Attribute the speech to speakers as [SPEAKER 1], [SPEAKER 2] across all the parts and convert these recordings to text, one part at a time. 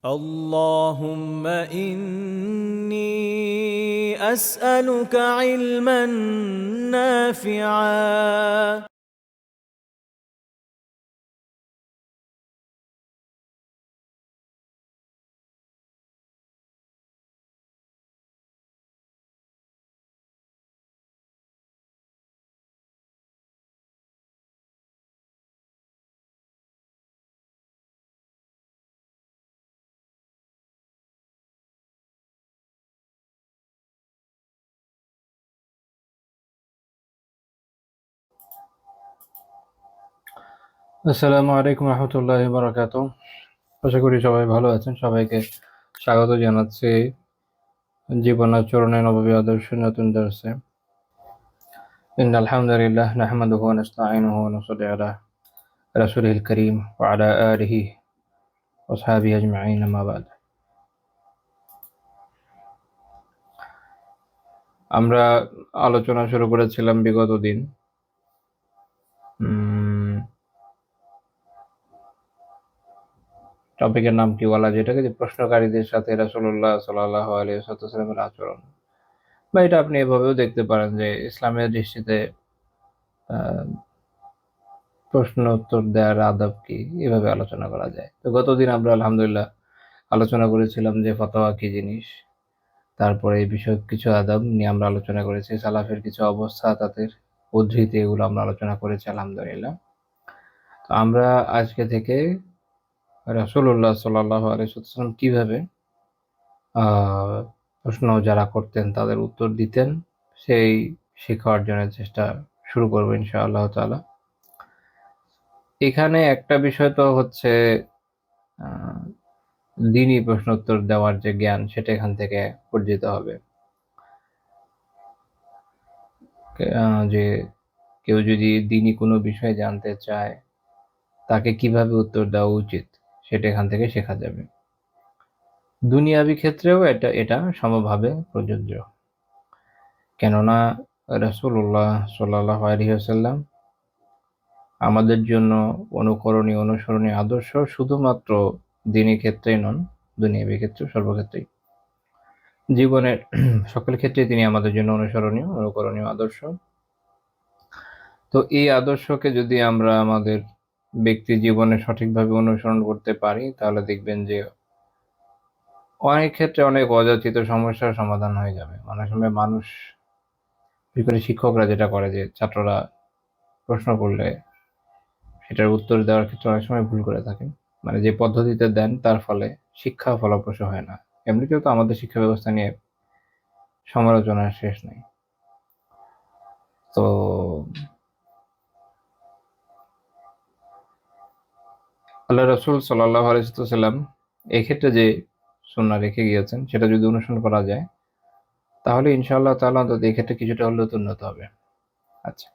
[SPEAKER 1] اللهم إني أسألك علما نافعا
[SPEAKER 2] আসসালামু আলাইকুম রহমতুল্লাহি বারাকাতুহু। আশা করি সবাই ভালো আছেন। সবাইকে স্বাগত জানাচ্ছি জীবনাচরণে নববী আদর্শ নতুন দর্শে। ইন্নাল হামদুলিল্লাহ নাহমাদুহু ওয়া নাস্তাঈনুহু ওয়া নুসাল্লি আলা রাসূলিল কারীম ওয়া আলা আলিহি ওয়া আসহাবিহি আজমাইন, আম্মা বাদ। আমরা আলোচনা শুরু করেছিলাম বিগত দিন টপিকের নাম কি বলা যায় এটাকে, যে প্রশ্নকারীদের সাথে রাসূলুল্লাহ সাল্লাল্লাহু আলাইহি ওয়াসাল্লামের আচরণ, বা এটা আপনি এভাবেও দেখতে পারেন যে ইসলামের দৃষ্টিতে প্রশ্ন উত্তর দেওয়ার আদব কি, এভাবে আলোচনা করা যায়। তো গতদিন আমরা আলহামদুলিল্লাহ আলোচনা করেছিলাম যে ফতোয়া কি জিনিস, তারপরে এই বিষয়ক কিছু আদব নিয়ে আমরা আলোচনা করেছি, সালাফের কিছু অবস্থা, তাদের উদ্ধৃতি, এগুলো আমরা আলোচনা করেছি আলহামদুলিল্লাহ। তো আমরা আজকে থেকে রাসূলুল্লাহ সাল্লাল্লাহু আলাইহি ওয়াসাল্লাম কিভাবে প্রশ্ন যারা করতেন তাদের উত্তর দিতেন সেই শিক্ষা অর্জনের চেষ্টা শুরু করবো ইনশাআল্লাহ তাআলা। এখানে একটা বিষয় তো হচ্ছে আহ দিনই প্রশ্ন উত্তর দেওয়ার যে জ্ঞান, সেটা এখান থেকে অর্জিত হবে। যে কেউ যদি দিনই কোনো বিষয় জানতে চায়, তাকে কিভাবে উত্তর দেওয়া উচিত সেটা এখান থেকে শেখা যাবে। দুনিয়াবি ক্ষেত্রেও এটা এটা সমভাবে প্রযোজ্য, কেননা রাসূলুল্লাহ সাল্লাল্লাহু আলাইহি ওয়াসাল্লাম আমাদের জন্য অনুকরণীয়, অনুসরণীয় আদর্শ শুধুমাত্র দিনী ক্ষেত্রেই নন, দুনিয়াবি ক্ষেত্রে সর্বক্ষেত্রেই, জীবনের সকল ক্ষেত্রেই তিনি আমাদের জন্য অনুসরণীয়, অনুকরণীয় আদর্শ। তো এই আদর্শকে যদি আমরা আমাদের ব্যক্তি জীবনে সঠিকভাবে অনুসরণ করতে পারি, তাহলে দেখবেন যে অনেক ক্ষেত্রে অনেক অযাচিত সমস্যার সমাধান হয়ে যাবে। অনেক সময় মানুষ, বিশেষ করে শিক্ষকরা যেটা করে, যে ছাত্ররা প্রশ্ন করলে সেটার উত্তর দেওয়ার ক্ষেত্রে অনেক সময় ভুল করে থাকেন। মানে যে পদ্ধতিতে দেন তার ফলে শিক্ষা ফলপ্রসূ হয় না। এমনিতেও তো আমাদের শিক্ষা ব্যবস্থা নিয়ে সমালোচনার শেষ নেই। তো আল্লাহ রাসূল সাল্লাল্লাহু আলাইহি ওয়াসাল্লাম এক্ষেত্রে যে সুন্নাহ রেখে গিয়েছেন, সেটা যদি অনুসরণ করা যায়, তাহলে ইনশাআল্লাহ তাআলা অন্তত এক্ষেত্রে কিছুটা হলেও তো উন্নত হবে। আচ্ছা,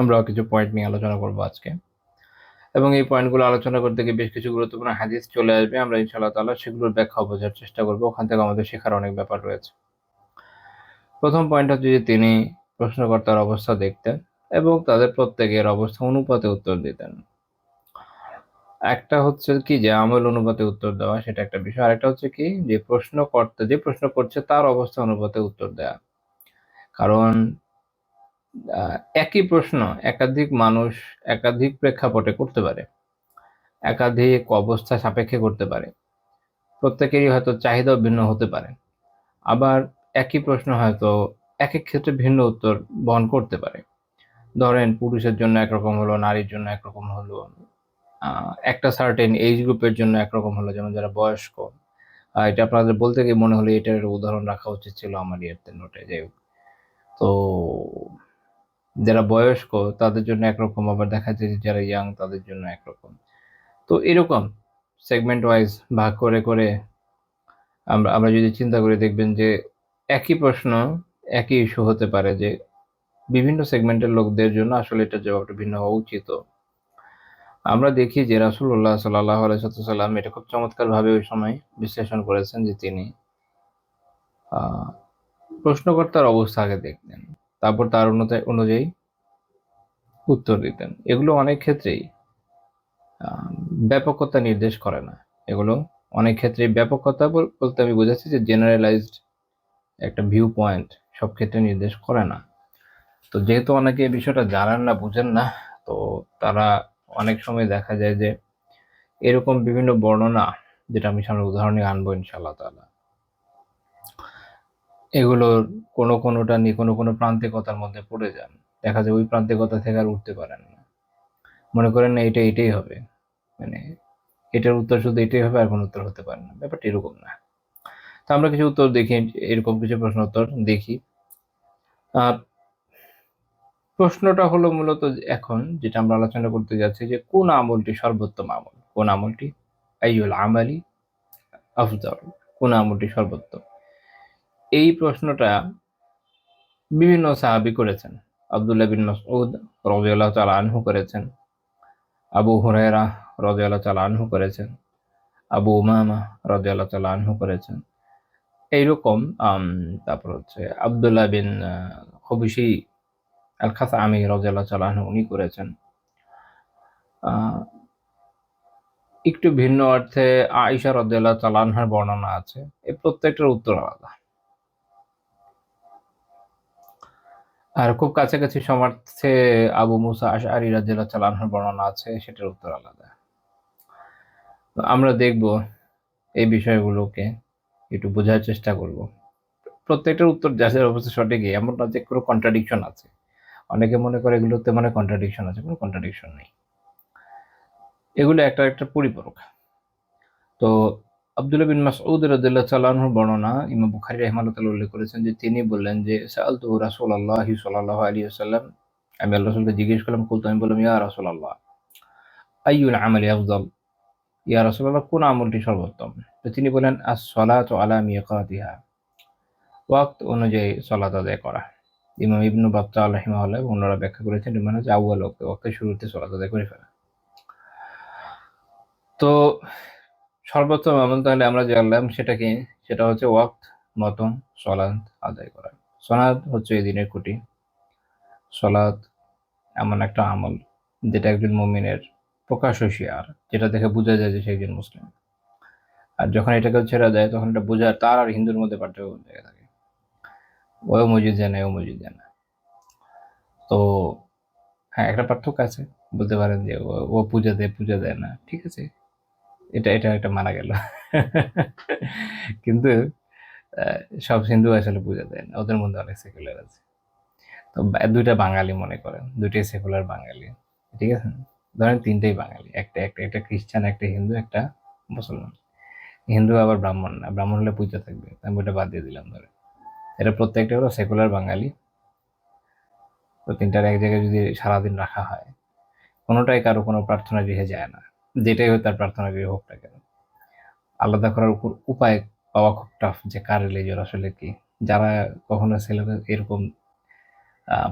[SPEAKER 2] আমরা কিছু পয়েন্ট নিয়ে আলোচনা করব আজকে, এবং এই পয়েন্টগুলো আলোচনা করতে গিয়ে বেশ কিছু গুরুত্বপূর্ণ হাদিস চলে আসবে। আমরা ইনশাআল্লাহ তাআলা সেগুলোর ব্যাখ্যা বোঝার চেষ্টা করব। ওখান থেকে আমাদের শেখার অনেক ব্যাপার রয়েছে। প্রথম পয়েন্ট হচ্ছে যে তিনি প্রশ্নকর্তার অবস্থা দেখতেন এবং তাদের প্রত্যেকের অবস্থা অনুপাতে উত্তর দিতেন। একটা হচ্ছে কি যে আমল অনুপাতে উত্তর দেওয়া, সেটা একটা বিষয়। আরেকটা হচ্ছে কি যে প্রশ্নকর্তা যে প্রশ্ন করছে তার অবস্থা অনুপাতে উত্তর দেয়া। কারণ একই প্রশ্ন একাধিক মানুষ একাধিক প্রেক্ষাপটে করতে পারে, একাধিক অবস্থা সাপেক্ষে করতে পারে। প্রত্যেকেরই হয়তো চাহিদাও ভিন্ন হতে পারে। আবার একই প্রশ্ন হয়তো একেক ক্ষেত্রে ভিন্ন উত্তর বহন করতে পারে। ধরেন পুরুষের জন্য একরকম হলো, নারীর জন্য একরকম হলো, একটা সার্টেন এজ গ্রুপের জন্য একরকম হলো, যেমন যারা বয়স্ক। এটা আপনাদের বলতে গিয়ে মনে হলো এটার উদাহরণ রাখা উচিত ছিল আমার ইয়েতে নোটে। যাই হোক, তো যারা বয়স্ক তাদের জন্য একরকম, আবার দেখা যায় যে যারা ইয়াং তাদের জন্য একরকম। তো এরকম সেগমেন্ট ওয়াইজ ভাগ করে করে আমরা আমরা যদি চিন্তা করে দেখবেন যে একই প্রশ্ন, একই ইস্যু হতে পারে, যে বিভিন্ন সেগমেন্টের লোকদের জন্য আসলে এটার জবাবটা ভিন্ন হওয়া উচিত। আমরা দেখি যে রাসূলুল্লাহ সাল্লাল্লাহু আলাইহি ওয়াসাল্লাম এটা খুব চমৎকারভাবে ওই সময় বিশ্লেষণ করেছেন, যে তিনি প্রশ্নকর্তার অবস্থা আগে দেখতেন, তারপর তার অনুযায়ী উত্তর দিতেন। এগুলো অনেক ক্ষেত্রেই ব্যাপকতা নির্দেশ করে না, এগুলো অনেক ক্ষেত্রে ব্যাপকতা বলতে আমি বোঝাচ্ছি যে জেনারেলাইজড একটা ভিউ পয়েন্ট সব ক্ষেত্রে নির্দেশ করে না। তো যেহেতু অনেকে এই বিষয়টা জানেন না, বুঝেন না, তো তারা অনেক সময় দেখা যায় যে এরকম বিভিন্ন বর্ণনা, যেটা আমি সামনে উদাহরণে আনবো ইনশাআল্লাহ তাআলা, এগুলোর কোনোটা নিয়ে কোনো প্রান্তিকতার মধ্যে পড়ে যান। দেখা যায় ওই প্রান্তিকতা থেকে আর উঠতে পারেন না। মনে করেন না এটাই হবে, মানে এটার উত্তর শুধু এটাই হবে, আর কোনো উত্তর হতে পারে না। ব্যাপারটা এরকম না। তো আমরা কিছু উত্তর দেখি, এরকম কিছু প্রশ্ন উত্তর দেখি। প্রশ্নটা হলো মূলত এখন যেটা আমরা আলোচনা করতে যাচ্ছি যে কোন আমলটি সর্বোত্তম আমল? কোন আমলটি? আইয়ুল আমালি আফজাল? কোন আমলটি সর্বোত্তম? এই প্রশ্নটা বিভিন্ন সাহাবী করেছেন। আব্দুল্লাহ বিন মাসউদ রাদিয়াল্লাহু তাআলা আনহু করেছেন, আবু হুরায়রা রাদিয়াল্লাহু তাআলা আনহু করেছেন, আবু উমামা রাদিয়াল্লাহু তাআলা আনহু করেছেন। এইরকম তারপর হচ্ছে আব্দুল্লাহ বিন খুবশী আল খাসআমি রাদিয়াল্লাহু তাআলা আনহু উনি করেছেন। একটু ভিন্ন অর্থে আয়েশা রাদিয়াল্লাহু তাআলা আনহার বর্ণনা আছে। এই প্রত্যেকটার উত্তর আলাদা। আর খুব কাছাকাছি সমার্থে আবু মুসা আশআরী রাদিয়াল্লাহু তাআলা আনহুর বর্ণনা আছে, সেটার উত্তর আলাদা। তো আমরা দেখব এই বিষয়গুলোকে, একটু বোঝার চেষ্টা করব। প্রত্যেকটার উত্তর যাচাই অবস্থা সঠিকই, এমন না যে কোনো কন্ট্রাডিকশন আছে। অনেকে মনে করে এগুলোতে মানে কন্ট্রাডিকশন আছে, কোনো কন্ট্রাডিকশন নেই। এগুলো একটা পরিপূরক। তো আব্দুল্লাহ বিন মাসউদ রাদিয়াল্লাহু তাআলা আনহুর বর্ণনা ইমাম বুখারী রাহিমাহুল্লাহ তাআলা উল্লেখ করেছেন যে তিনি বললেন যে সাআলতু রাসূলুল্লাহি সাল্লাল্লাহু আলাইহি ওয়াসাল্লাম, আমি আল্লাহর রাসূলকে জিজ্ঞেস করলাম, কুলতু আমি বললাম, ইয়া রাসূলুল্লাহ আইয়ুল আমালি আফযাল? ইয়া রাসূলুল্লাহ কোন আমলটি সর্বোত্তম? তো তিনি বলেন আস-সালাতু আলা মিকাতিহা, ওয়াক্ত অনুযায়ী সালাত আদায় করা। ইমাম ইবনু বাত্তাহ রাহিমাহুল্লাহ এবং অন্যরা ব্যাখ্যা করেছেন মানে হচ্ছে আউয়াল ওয়াক্তে, ওয়াক্তের শুরুতে সালাত আদায় করে ফেলা। তো সর্বোত্তম আমল তাহলে আমরা জানলাম সেটা কি? সেটা হচ্ছে ওয়াক্ত মতো সলাত আদায় করা। সলাত হচ্ছে এই দিনের খুঁটি। সলাত এমন একটা আমল যেটা একজন মুমিনের প্রকাশ্য শিয়ার, যেটা দেখে বোঝা যায় যে সে একজন মুসলিম। আর যখন এটা কেউ ছেড়ে দেয় তখন এটা বোঝার তার আর হিন্দুর মধ্যে পার্থক্য লেগে থাকে। ওও মসজিদ যায় না, এও মসজিদ যায় না। তো হ্যাঁ, একটা পার্থক্য আছে। বলতে পারেন যে ও পূজা দেয় না। ঠিক আছে? এটা একটা মানা গেল। কিন্তু আ সব হিন্দু আসলে পূজা দেয় না। ওদের মধ্যে অনেক সেকুলার আছে। তো ২ টা বাঙালি মনে করেন। ২ টাই সেকুলার বাঙালি। ঠিক আছে? ধরেন ৩ টাই বাঙালি। একটা খ্রিস্টান, একটা হিন্দু, একটা মুসলমান। হিন্দু আবার ব্রাহ্মণ না। ব্রাহ্মণ হলে পূজা থাকবে। আমি ওটা বাদ দিয়ে দিলাম ধরেন। এরা প্রত্যেকটা হলো সেকুলার বাঙালি। তো ৩ টার এক জায়গায় যদি সারাদিন রাখা হয়, কোনটাই কারো কোনো প্রার্থনা গৃহে যায় না। যেটাই হোক তার প্রার্থনা গৃহে হোক না কেন। আলাদা করার উপায় পাওয়া খুব টাফ যে কার রিলিজিয়ন আসলে কি। যারা কখনো এরকম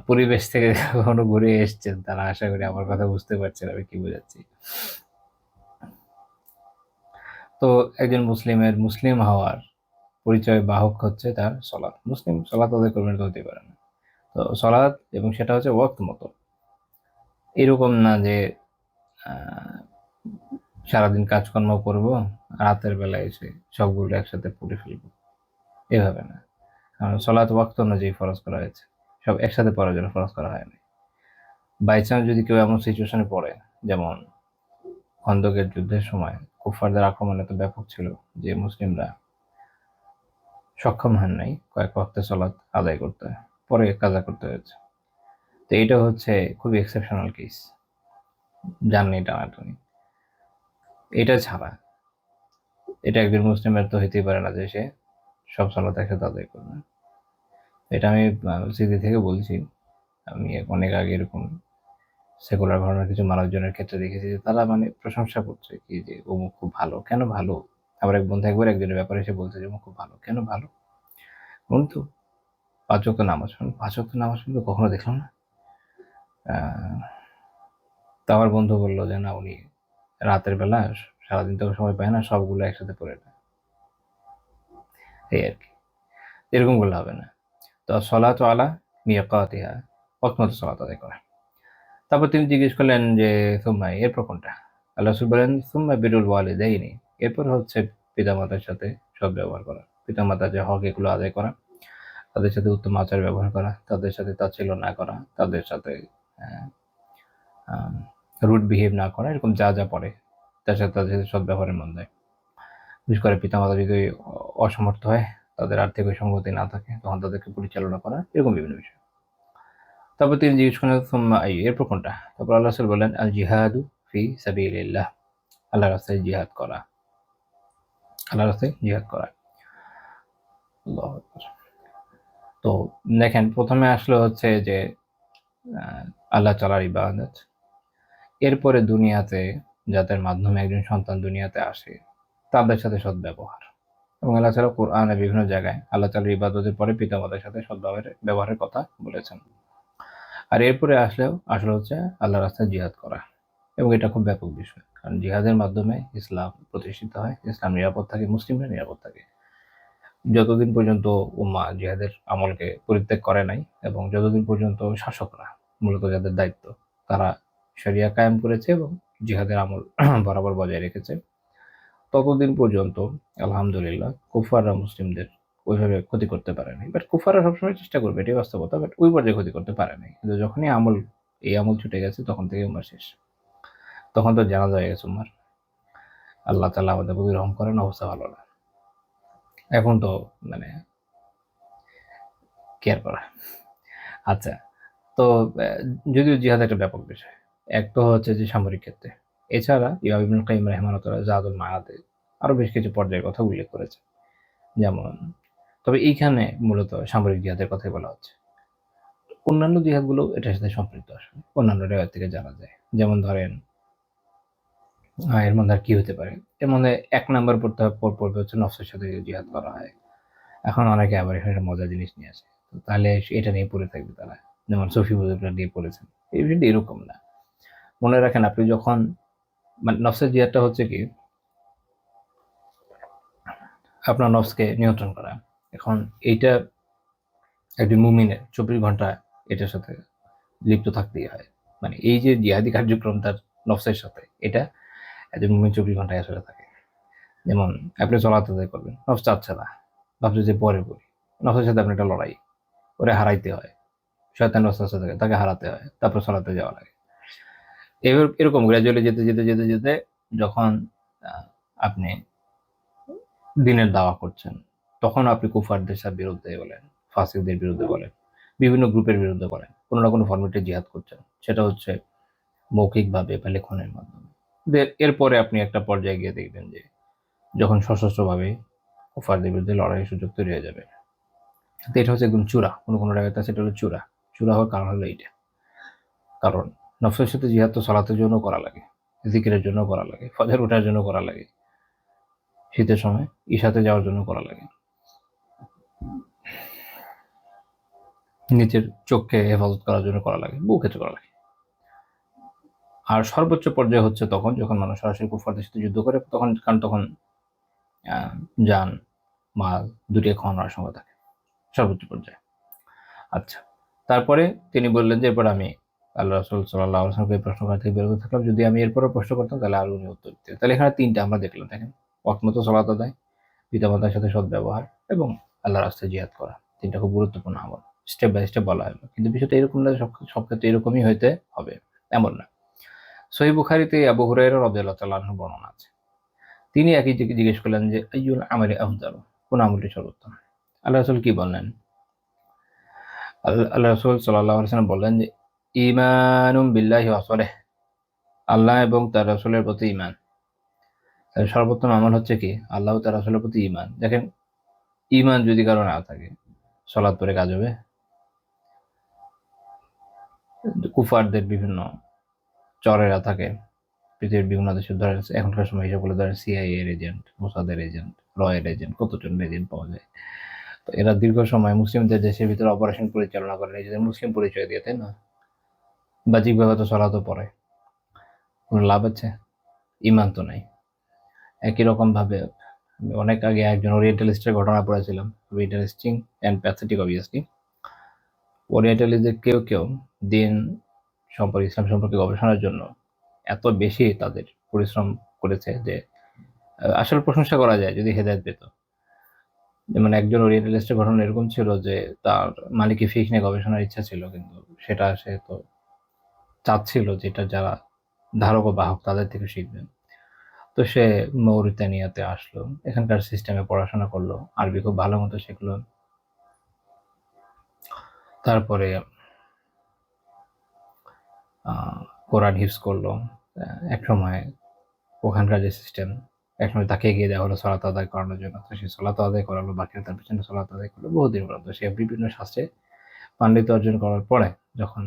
[SPEAKER 2] পরিবেশ থেকে কখনো ঘুরে এসছেন তারা আশা করি আমার কথা বুঝতে পারছেন আমি কি বোঝাচ্ছি। তো একজন মুসলিমের মুসলিম হওয়ার পরিচয় বাহক হচ্ছে তার সলাৎ। মুসলিম সলাৎ আদায় করবেন তো হতেই পারে না। তো সলাৎ, এবং সেটা হচ্ছে ওয়াক্ত মতো। এরকম না যে আ সারাদিন কাজকর্ম করব, রাতের বেলায় এসে সবগুলো একসাথে পড়ে ফেলব। এভাবে না। কারণ সলাৎ ওয়াক্ত অনুযায়ী ফরজ করা হয়েছে। সব একসাথে পড়ার জন্য ফরজ করা হয়নি। বাই চান্স যদি কেউ এমন সিচুয়েশনে পড়ে, যেমন খন্দকের যুদ্ধের সময় কুফফারদের আক্রমণ এত ব্যাপক ছিল যে মুসলিমরা সক্ষম হন নাই কয়েক ওয়াক্তে সলাৎ আদায় করতে। পরে কাজা করতে হয়েছে। তো এটা হচ্ছে খুবই এক্সেপশনাল কেস। জাননি টানাটানি। এটা ছাড়া এটা একজন মুসলিমের তো হইতেই পারে না যে সে সব সলাৎ একসাথে আদায় করবে। এটা আমি স্মৃতি থেকে বলছি। আমি অনেক আগে এরকম সেকুলার ঘরানার কিছু মানুষজনের ক্ষেত্রে দেখেছি যে তারা মানে প্রশংসা করছে কি যে অমুক খুব ভালো। কেন ভালো? আমার এক বন্ধু একবার একজনের ব্যাপারে এসে বলছে যে অমুক খুব ভালো। কেন ভালো? বলুন তো? ৫ ওয়াক্ত নামাজ পড়েন। ৫ ওয়াক্ত নামাজ পড়লে কখনো দেখলাম না। আ তো আমার বন্ধু বলল যে না, উনি রাতের বেলা সারাদিন তো সময় পায় না, সবগুলো একসাথে পড়ে নেয়। এই আরকি। এরকম করলে হবে না। তো সলাতু আলা মিকাতিহা, ওয়াক্ত মতো সলাত আদায় করা। তারপর তিনি জিজ্ঞেস করলেন যে সুম্মা, এরপর কোনটা? আল্লাহ রাসূল বলেন সুম্মা বিরুল ওয়ালিদাইনি, এরপর হচ্ছে পিতামাতার সাথে সদ্ব্যবহার করা, পিতামাতার যে হক এগুলো আদায় করা, তাদের সাথে উত্তম আচার ব্যবহার করা, তাদের সাথে তাচ্ছিল্য না করা, তাদের সাথে রুড বিহেভ না করা, এরকম যা যা পড়ে তাদের সাথে সদ্ব্যবহারের মধ্যে। বিশেষ করে পিতামাতা যদি অসমর্থ হয়, তাদের আর্থিক সংগতি না থাকে, তখন তাদেরকে পরিচালনা করা, এরকম বিভিন্ন বিষয়। তারপর তিনি জিজ্ঞেস করলেন এরপর কোনটা? তারপর আল্লাহ রাসূল বললেন আল জিহাদু ফি সাবিলিল্লাহ, আল্লাহর রাস্তায় জিহাদ করা, আল্লাহর রাস্তায় জিহাদ করা। আল্লাহু আকবার। তো দেখেন প্রথমে আসলে হচ্ছে যে আল্লাহ তাআলার ইবাদত, এরপরে দুনিয়াতে যাদের মাধ্যমে একজন সন্তান দুনিয়াতে আসে তাদের সাথে সদ্ব্যবহার, এবং আল্লাহ তাআলা কোরআনে বিভিন্ন জায়গায় আল্লাহ তাআলার ইবাদতের পরে পিতামাতার সাথে ব্যবহারের কথা বলেছেন। আর এরপরে আসলে হচ্ছে আল্লাহর রাস্তায় জিহাদ করা, এবং এটা খুব ব্যাপক বিষয়, কারণ জিহাদের মাধ্যমে ইসলাম প্রতিষ্ঠিত হয়, ইসলাম নিরাপদ থাকে, মুসলিমরা নিরাপদ থাকে। যতদিন পর্যন্ত উম্মাহ জিহাদের আমলকে পরিত্যাগ করে নাই, এবং যতদিন পর্যন্ত শাসকরা, মূলত যাদের দায়িত্ব, তারা শরিয়া কায়েম করেছে এবং জিহাদের আমল বরাবর বজায় রেখেছে, ততদিন পর্যন্ত আলহামদুলিল্লাহ কুফাররা মুসলিমদের ওইভাবে ক্ষতি করতে পারে নাই। বাট কুফাররা সবসময় চেষ্টা করবে, এটাই বাস্তবতা, বাট ওই পর্যায়ে ক্ষতি করতে পারে নাই। কিন্তু যখনই এই আমল ছুটে গেছে, তখন থেকে উম্মাহ শেষ, তখন তো জানাজা হয়ে গেছে উম্মার। আল্লাহ তাআলা আমাদের প্রতি রহম করেন, অবস্থা ভালো না। এখন তো মানে কেয়ার করা। আচ্ছা, তো যদিও জিহাদ একটা ব্যাপক বিষয়, এক তো হচ্ছে যে সামরিক ক্ষেত্রে, এছাড়া ইমাম ইবনুল কাইয়িম রাহিমাহুল্লাহ যাদুল মাআদে আরো বেশ কিছু পর্যায়ের কথা উল্লেখ করেছে। যেমন, তবে এইখানে মূলত সামরিক জিহাদের কথাই বলা হচ্ছে। অন্যান্য জিহাদগুলো এটার সাথে সম্পৃক্ত, আসলে অন্যান্য রেওয়ায়েত থেকে জানা যায়। যেমন ধরেন এর মধ্যে আর কি হতে পারে, এর মধ্যে ১ নাম্বার পড়বে হচ্ছে নফসের সাথে জিহাদ করা হয়। এখন অনেকে আবার এখানে মজার জিনিস নিয়ে আসে, তাহলে এটা নিয়ে পড়ে থাকবে তারা, যেমন সফি বুজুর্গরা নিয়ে পড়েছেন। এই বিষয়টা এরকম না। মনে রাখেন, আপনি যখন নফসের জিহাদটা হচ্ছে কি, আপনার নফসকে নিয়ন্ত্রণ করা। এখন এইটা একজন মুমিনের ২৪ ঘন্টা এটার সাথে লিপ্ত থাকতেই হয়। এই যে জিহাদি কার্যক্রম তার নফসের সাথে, এটা একজন মুমিন ২৪ ঘন্টায় আসলে থাকে। যেমন আপনি চলাতে আদায় করবেন, নফস চাচ্ছে না, ভাবছে যে পরে করি, নফসের সাথে আপনার একটা লড়াই, ওরে হারাইতে হয়, শয়তান নফসের সাথে তাকে হারাতে হয়, তারপর চলাতে যাওয়া লাগে। এরকম গ্রাজুয়ালি যেতে যেতে যেতে যেতে যখন আপনি দিনের দাওয়া করছেন, তখন আপনি কুফারদের বিরুদ্ধে বলেন, ফাসিকদের বিরুদ্ধে বলেন, বিভিন্ন গ্রুপের বিরুদ্ধে বলেন, কোনো না কোনো ফরম্যাটে জিহাদ করছেন, সেটা হচ্ছে মৌখিকভাবে বা লেখনের মাধ্যমে। এরপরে আপনি একটা পর্যায়ে গিয়ে দেখবেন যে যখন সশস্ত্রভাবে কুফারদের বিরুদ্ধে লড়াইয়ের সুযোগ তৈরি হয়ে যাবে, তো এটা হচ্ছে একদম চূড়া। কোনো জায়গায় সেটা হলো চূড়া। চূড়া হওয়ার কারণ হলো এইটা, কারণ নফসের সাথে জিহাদ তো সালাতের জন্য করা লাগে, জিকিরের জন্য করা লাগে, ফজর ওঠার জন্য করা লাগে, শীতের সময় ইশাতে যাওয়ার জন্য করা লাগে, নিজের চোখকে হেফাজত করার জন্য করা লাগে, বহু ক্ষেত্রে করা লাগে। আর সর্বোচ্চ পর্যায়ে হচ্ছে তখন যখন মানুষ সরাসরি কুফারদের সাথে যুদ্ধ করে, তখন যান মাল দুটি খাওয়ানোর সঙ্গে থাকে, সর্বোচ্চ পর্যায়ে। আচ্ছা, তারপরে তিনি বললেন যে এরপর আমি আল্লাহ রাসূল সাল্লাল্লাহু আলাইহি ওয়াসাল্লামকে প্রশ্ন করা থেকে বিরত থাকলাম। যদি আমি এরপরও প্রশ্ন করতাম, তাহলে আর উনি উত্তর দিতেন। তাহলে এখানে ৩টা আমরা দেখলাম। দেখেন, ওয়াক্ত মতো সালাত আদায়, পিতামাতার সাথে সদ্ব্যবহার, এবং আল্লাহর রাস্তায় জিহাদ করা। ৩টা খুব গুরুত্বপূর্ণ আমল। স্টেপ বাই স্টেপ বলা হলো, কিন্তু বিষয়টা এরকম না সব ক্ষেত্রে এরকমই হইতে হবে, এমন না। সহিহ বুখারীতে আবু হুরায়রা রাদিয়াল্লাহু তাআলা আনহু বর্ণনা আছে। তিনি একই জিজ্ঞেস করলেন যে আইয়ুল আমালি আফদাল, কোন আমলটি সর্বোত্তম? আল্লাহ রাসূল কি বললেন? আল্লাহ রাসূল সাল্লাল্লাহু আলাইহি ওয়াসাল্লাম বললেন যে ঈমানুম বিল্লাহি ওয়া রাসূলিহি, আল্লাহ এবং তার রাসূলের প্রতি ঈমান। তাহলে সর্বোত্তম আমল হচ্ছে কি? আল্লাহ ও তার রাসূলের প্রতি ঈমান। দেখেন, ঈমান যদি কারো না থাকে, সালাত পড়ে কাজ হবে? কুফারদের বিভিন্ন চরেরা থাকে পৃথিবীর বিভিন্ন দেশে, ধরেন এখনকার সময় হিসাব করলে ধরেন সিআইএ এর এজেন্ট, মোসাদের এজেন্ট, রয়ের এজেন্ট, কতজন এজেন্ট পাওয়া যায়। তো এরা দীর্ঘ সময় মুসলিমদের দেশের ভিতরে অপারেশন পরিচালনা করে, নিজেদের মুসলিম পরিচয় দিয়ে, তাই না? বাহ্যিকভাবে তো সালাতও পড়ে, কোনো লাভ আছে? ঈমান তো নাই। একই রকম ভাবে অনেক আগে একজন ওরিয়েন্টালিস্টের ঘটনা পড়েছিলাম, খুবই ইন্টারেস্টিং অ্যান্ড প্যাথেটিক অবভিয়াসলি। ওরিয়েন্টালিস্টদের কেউ দিন ইসলাম সম্পর্কে গবেষণার জন্য এত বেশি তাদের পরিশ্রম করেছে যে আসলে প্রশংসা করা যায় যদি হেদায়েত পেত। যেমন একজন ওরিয়েন্টালিস্টের ঘটনা এরকম ছিল যে তার মালিকি ফিকহ নিয়ে গবেষণার ইচ্ছা ছিল, কিন্তু সেটা সে তো চাচ্ছিল যেটা যারা ধারক ও বাহক তাদের থেকে শিখবেন। তো সে মৌরিতানিয়াতে আসলো, এখানকার সিস্টেমে পড়াশোনা করলো, আরবি খুব ভালো মতো শিখলো। তারপরে কোরআন হিফজ করলো। একসময় ওখানকার যে সিস্টেম, একসময় তাকে এগিয়ে দেওয়া হলো সালাত আদায় করানোর জন্য, তো সে সালাত আদায় করালো, বাকিরা তার পেছনে সালাত আদায় করলো বহুদিন পর্যন্ত। সে বিভিন্ন শাস্ত্রে পাণ্ডিত্য অর্জন করার পরে যখন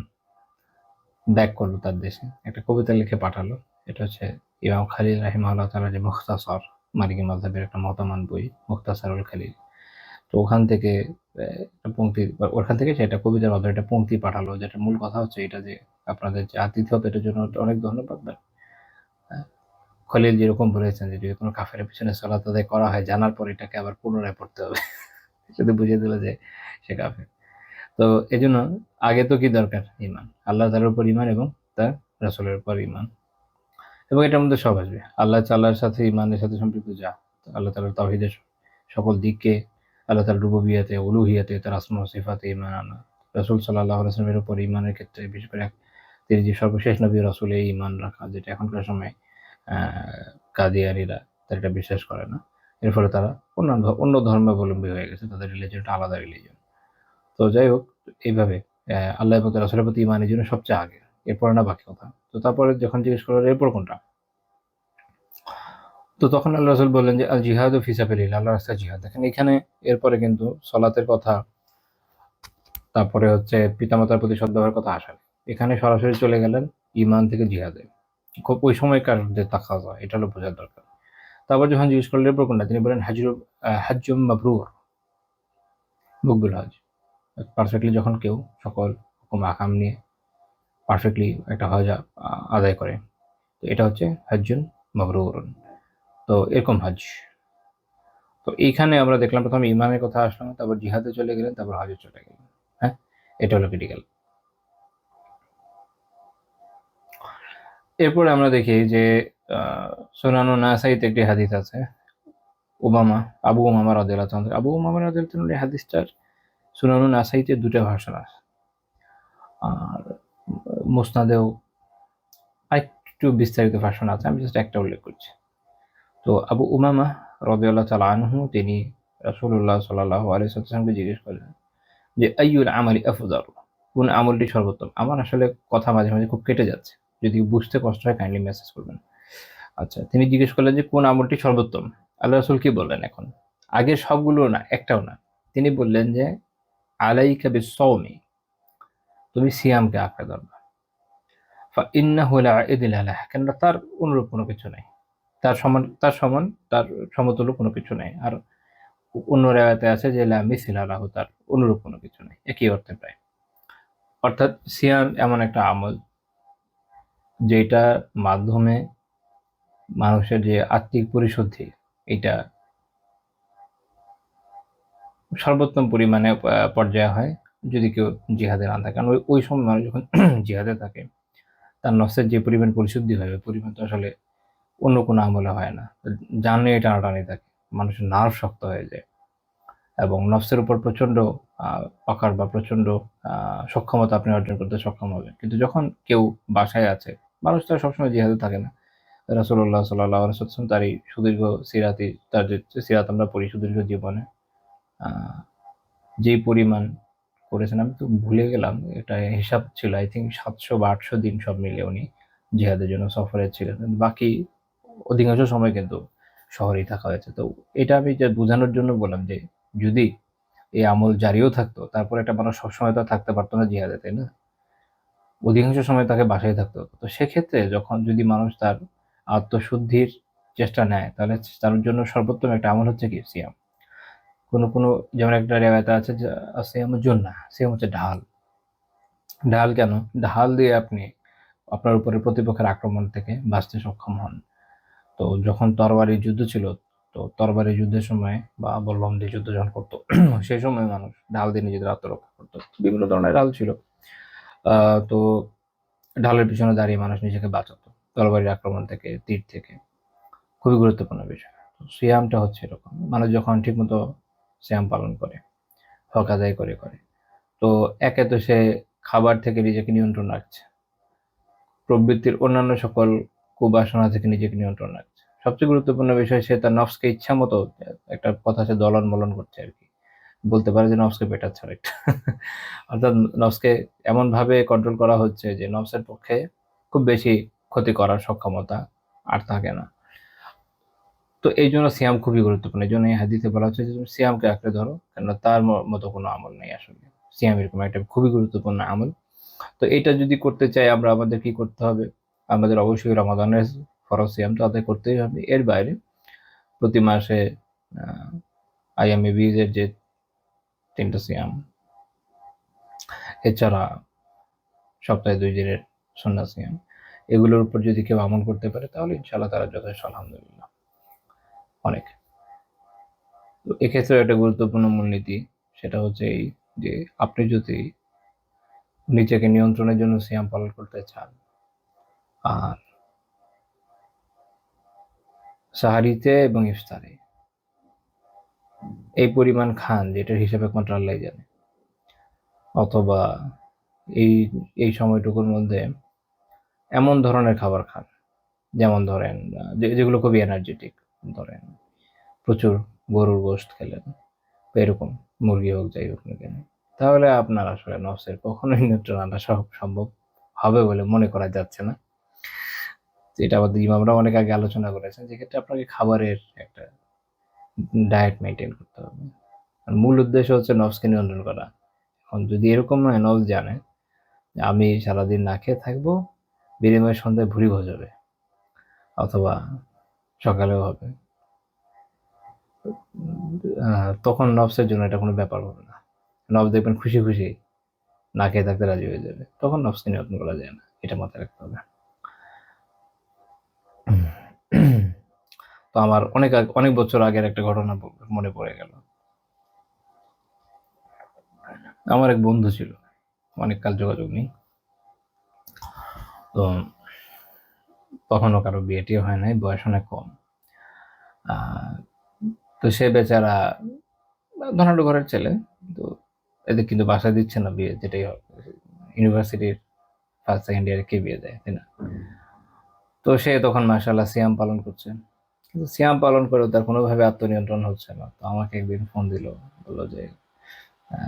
[SPEAKER 2] ব্যাক করলো তার দেশে, একটা কবিতা লিখে পাঠালো। এটা হচ্ছে ইমাম খালিল রাহিমাহুল্লাহ তাআলা যে মুখতাসর, মালিকি মাযহাবের একটা মতমান বই মুখতাসারুল খালিল। তো ওখান থেকে একটা পংক্তি, ওখান থেকে সে একটা কবিতার মাধ্যমে একটা পংক্তি পাঠালো, যেটা মূল কথা হচ্ছে এটা যে আপনাদের যে আতিথ্যতা, এটার জন্য অনেক ধন্যবাদ। খলিল যেরকম বলেছেন যে যদি কোনো কাফেরের পিছনে সালাত আদায় করা হয় জানার পর এটাকে আবার পুনরায় পড়তে হবে, শুধু বুঝিয়ে দিল যে সে কাফের। তো এই জন্য আগে তো কি দরকার? ইমান, আল্লাহ তাআলার উপর ইমান এবং তার রাসূলের উপর ইমান, এবং এটার মধ্যে সব আসবে। আল্লাহর সাথে ইমানের সাথে সম্পৃক্ত যা, আল্লাহ তাআলার তাওহীদের সকল দিককে, আল্লাহ তাআলার রুবুবিয়্যাতে, উলুহিয়্যাতে, তার আসমা ও সিফাতে ইমান আনা, রাসূল সাল্লাল্লাহু আলাইহি ওয়াসাল্লামের উপর ইমানের ক্ষেত্রে বিশেষ করে তিনি যে সর্বশেষ নবী রাসূল, এই ইমান রাখা, যেটা এখনকার সময় কাদিয়ানীরা তারা এটা বিশ্বাস করে না। এর ফলে তারা অন্য ধর্মাবলম্বী হয়ে গেছে, তাদের রিলিজনটা আলাদা রিলিজন। তো যাই হোক, এইভাবে আল্লাহ এবং তার রাসূলের প্রতি ইমানের জন্য সবচেয়ে আগে, এরপরে না বাকি কথা। তো তারপরে যখন জিজ্ঞেস করলো এরপর কোনটা, তো তখন আল্লাহ রাসূল বললেন যে আল জিহাদু ফি সাবিলিল্লাহ, আল্লাহর রাস্তায় জিহাদ। দেখেন এখানে এরপরে কিন্তু সলাতের কথা, তারপরে হচ্ছে পিতামাতার প্রতি সদ্ব্যবহারের কথা আসে না। এখানে সরাসরি চলে গেলেন ইমান থেকে জিহাদে। খুব ওই সময়কার যে তাকাযা, এটা হলো বোঝার দরকার। তারপর যখন জিজ্ঞেস করলেন এরপর কোনটা, তিনি বলেন হাজ্জুম মাবরুর, মকবুল হজ। পারফেক্টলি যখন কেউ সকল হুকুম আহকাম নিয়ে পারফেক্টলি একটা হজ আদায় করে, তো এটা হচ্ছে হাজ্জুন মাবরুরুন। তো এরকম হজ। তো এইখানে আমরা দেখলাম প্রথমে ইমানের কথা আসলাম, তারপর জিহাদে চলে গেলেন, তারপর হজে চলে গেলেন। হ্যাঁ, এটা হলো ক্রিটিক্যাল। এরপরে আমরা দেখি যে সুনানুন নাসাইতে একটি হাদিস আছে, আবু উমামা রাদিয়াল্লাহু আনহু। আবু উমামা রাদিয়াল্লাহু আনহু, এই হাদিসটার সুনানুন নাসাইতে দুটো ভার্সন আছে, আর মুসনাদেও আরেকটু বিস্তারিত ভার্সন আছে, আমি জাস্ট একটা উল্লেখ করছি। তো আবু উমামা রাদিয়াল্লাহু তাআলা আনহু তিনি রাসূলুল্লাহ সাল্লাল্লাহু আলাইহি ওয়াসাল্লামকে জিজ্ঞেস করলেন যে আইয়ুল আমালি আফদাল, কোন আমলটি সর্বোত্তম। আমার আসলে কথা মাঝে মাঝে খুব কেটে যাচ্ছে, যদি বুঝতে কষ্ট হয় কাইন্ডলি মেসেজ করবেন। আচ্ছা, তিনি জিজ্ঞেস করলেন যে কোন আমলটি সর্বোত্তম। আল্লাহ রাসূল কি বললেন এখন? আগের সবগুলো না, একটাও না। তিনি বললেন যে আলাইকা বিস-সাওমি, তুমি সিয়ামকে আঁকড়ে ধরবা। ফাইন্নাহু লাঈদুল লাহ, কেননা তার অনুরূপ কোনো কিছু নাই। তার সমতুল্য কোনো কিছু নাই। আর অন্য রিওয়ায়াতে আছে যে লা মিসলা লাহু, তার অনুরূপ কোনো কিছু নাই। একই অর্থে প্রায়। অর্থাৎ সিয়াম এমন একটা আমল যেটার মাধ্যমে মানুষের যে আত্মিক পরিশুদ্ধি, এটা সর্বোত্তম পরিমাণে পর্যায়ে হয় যদি কেউ জিহাদে না থাকে। কারণ ওই সময় মানুষ যখন জিহাদে থাকে, তার নফসের যে পরিমাণ পরিশুদ্ধি হয়, ওই পরিমাণ তো আসলে অন্য কোনো আমলে হয় না। জানে টানাটানি থাকে, মানুষের নার্ভ শক্ত হয়ে যায় এবং নফসের উপর প্রচণ্ড পাকার বা প্রচণ্ড সক্ষমতা আপনি অর্জন করতে সক্ষম হবেন। কিন্তু যখন কেউ বাসায় আছে, মানুষ তো সবসময় জিহাদে থাকে না। রাসূলুল্লাহ সাল্লাল্লাহু আলাইহি ওয়াসাল্লাম তার এই সুদীর্ঘ তার যে সিরাত আমরা পড়ি, সুদীর্ঘ জীবনে যেই পরিমাণ করেছেন, আমি তো ভুলে গেলাম, এটা হিসাব ছিল আই থিঙ্ক 700 বা 800 দিন সব মিলিয়ে উনি জিহাদের জন্য সফরে ছিলেন। বাকি অধিকাংশ সময় কিন্তু শহরেই থাকা হয়েছে। তো এটা আমি যে বোঝানোর জন্য বললাম যে যদি এই আমল জারিও থাকতো, তারপর একটা মানুষ সবসময় তো থাকতে পারতো না জিহাদে, তাই না? অধিকাংশ সময় তাকে বাসায় থাকতে হতো। তো সেক্ষেত্রে যখন যদি মানুষ তার আত্মশুদ্ধির চেষ্টা নেয়, তাহলে তার জন্য সর্বোত্তম একটা আমল হচ্ছে কি? সিয়াম। কোনো যেমন একটা রেওয়ায়েতে আছে যে সিয়ামুজ জুন্নাহ, সিয়াম হচ্ছে ঢাল। ঢাল কেন? ঢাল দিয়ে আপনি আপনার উপরে প্রতিপক্ষের আক্রমণ থেকে বাঁচতে সক্ষম হন। তো যখন তরবারির যুদ্ধ ছিল, তো তরবারির যুদ্ধের সময় বা বল্লম দিয়ে যুদ্ধ যখন করতো, সেই সময় মানুষ ঢাল দিয়ে নিজেদের আত্মরক্ষা করতো। বিভিন্ন ধরনের ঢাল ছিল। তো ঢালের পিছনে দাঁড়িয়ে মানুষ নিজেকে বাঁচাতো তরবারির আক্রমণ থেকে, তীর থেকে। খুবই গুরুত্বপূর্ণ বিষয়। সিয়ামটা হচ্ছে এরকম, মানুষ যখন ঠিকমতো সিয়াম পালন করে, হক আদায় করে, তো একে তো সে খাবার থেকে নিজেকে নিয়ন্ত্রণ রাখছে, প্রবৃত্তির অন্যান্য সকল কুবাসনা থেকে নিজেকে নিয়ন্ত্রণ রাখছে। সবচেয়ে গুরুত্বপূর্ণ বিষয়, সে তার নফসকে ইচ্ছা মতো, একটা কথা আছে দলন মলন করছে আর কি, বলতে পারে যে নফসকে পেটাচ্ছে একটা অর্থাৎ নফসকে এমন ভাবে কন্ট্রোল করা হচ্ছে যে নফসের পক্ষে খুব বেশি ক্ষতি করার সক্ষমতা আর থাকে না। তো এই জন্য সিয়াম খুবই গুরুত্বপূর্ণ। এই জন্য এই হাদিসে বলা হচ্ছে যে তুমি সিয়ামকে আঁকড়ে ধরো, কেননা তার মতো কোনো আমল নেই আসলে। সিয়াম এরকম একটা খুবই গুরুত্বপূর্ণ আমল। তো এটা যদি করতে চাই আমরা, আমাদের কি করতে হবে? আমাদের অবশ্যই রমাদানের ফরজ সিয়াম তো আদায় করতেই হবে। এর বাইরে প্রতি মাসে আইয়ামে বীজের যে 3টা সিয়াম, এছাড়া সপ্তাহে 2 দিনের সুন্নাত সিয়াম, এগুলোর উপর যদি কেউ আমল করতে পারে তাহলে ইনশাআল্লাহ তারা যথেষ্ট, আলহামদুলিল্লাহ, অনেক। তো এক্ষেত্রে একটা গুরুত্বপূর্ণ মূলনীতি, সেটা হচ্ছে এই যে আপনি যদি নিজেকে নিয়ন্ত্রণের জন্য সিয়াম পালন করতে চান, আর সাহারিতে এবং ইফতারে এই পরিমাণ খান যেটার হিসাবে একমাত্র আল্লাহ জানে, অথবা এই এই সময়টুকুর মধ্যে এমন ধরনের খাবার খান, যেমন ধরেন যেগুলো খুবই এনার্জেটিক, ধরেন প্রচুর গরুর গোশত খেলেন, বা এরকম মুরগি হোক যাই হোক না কেন, তাহলে আপনার আসলে নফসের কখনোই নিয়ন্ত্রণ আনা সম্ভব হবে বলে মনে করা যাচ্ছে না। এটা আমাদের ইমামরা অনেক আগে আলোচনা করেছেন, যেক্ষেত্রে আপনাকে খাবারের একটা ডায়েট মেনটেন করতে হবে। আর মূল উদ্দেশ্য হচ্ছে নফসকে নিয়ন্ত্রণ করা। এখন যদি এরকম নয়, নফস জানে যে আমি সারাদিন না খেয়ে থাকবো, বিনিময়ে সন্ধ্যায় ভুঁড়ি ভোজ হবে, অথবা সকালেও হবে, তখন নফসের জন্য এটা কোনো ব্যাপার হবে না। নফস দেখবেন খুশি খুশি না খেয়ে থাকতে রাজি হয়ে যাবে, তখন নফসকে নিয়ন্ত্রণ করা যায় না, এটা মাথায় রাখতে হবে। তো আমার অনেক বছর আগের একটা ঘটনা মনে পড়ে গেল। আমার এক বন্ধু ছিল, অনেক কাল যোগাযোগ নেই, তো তখনও কারো বিয়ে টিয়ে হয় নাই, বয়স অনেক কম। তো সে বেচারা ধনাঢ্য ঘরের ছেলে, তো এদের কিন্তু বাসায় দিচ্ছে না বিয়ে, যেটাই হোক ইউনিভার্সিটির ফার্স্ট সেকেন্ড ইয়ারে কে বিয়ে দেয়, তাই না? তো সে তখন মাশাআল্লাহ সিয়াম পালন করছে, কিন্তু সিয়াম পালন করেও তার কোনোভাবে আত্মনিয়ন্ত্রণ হচ্ছে না। তো আমাকে একদিন ফোন দিল, বললো যে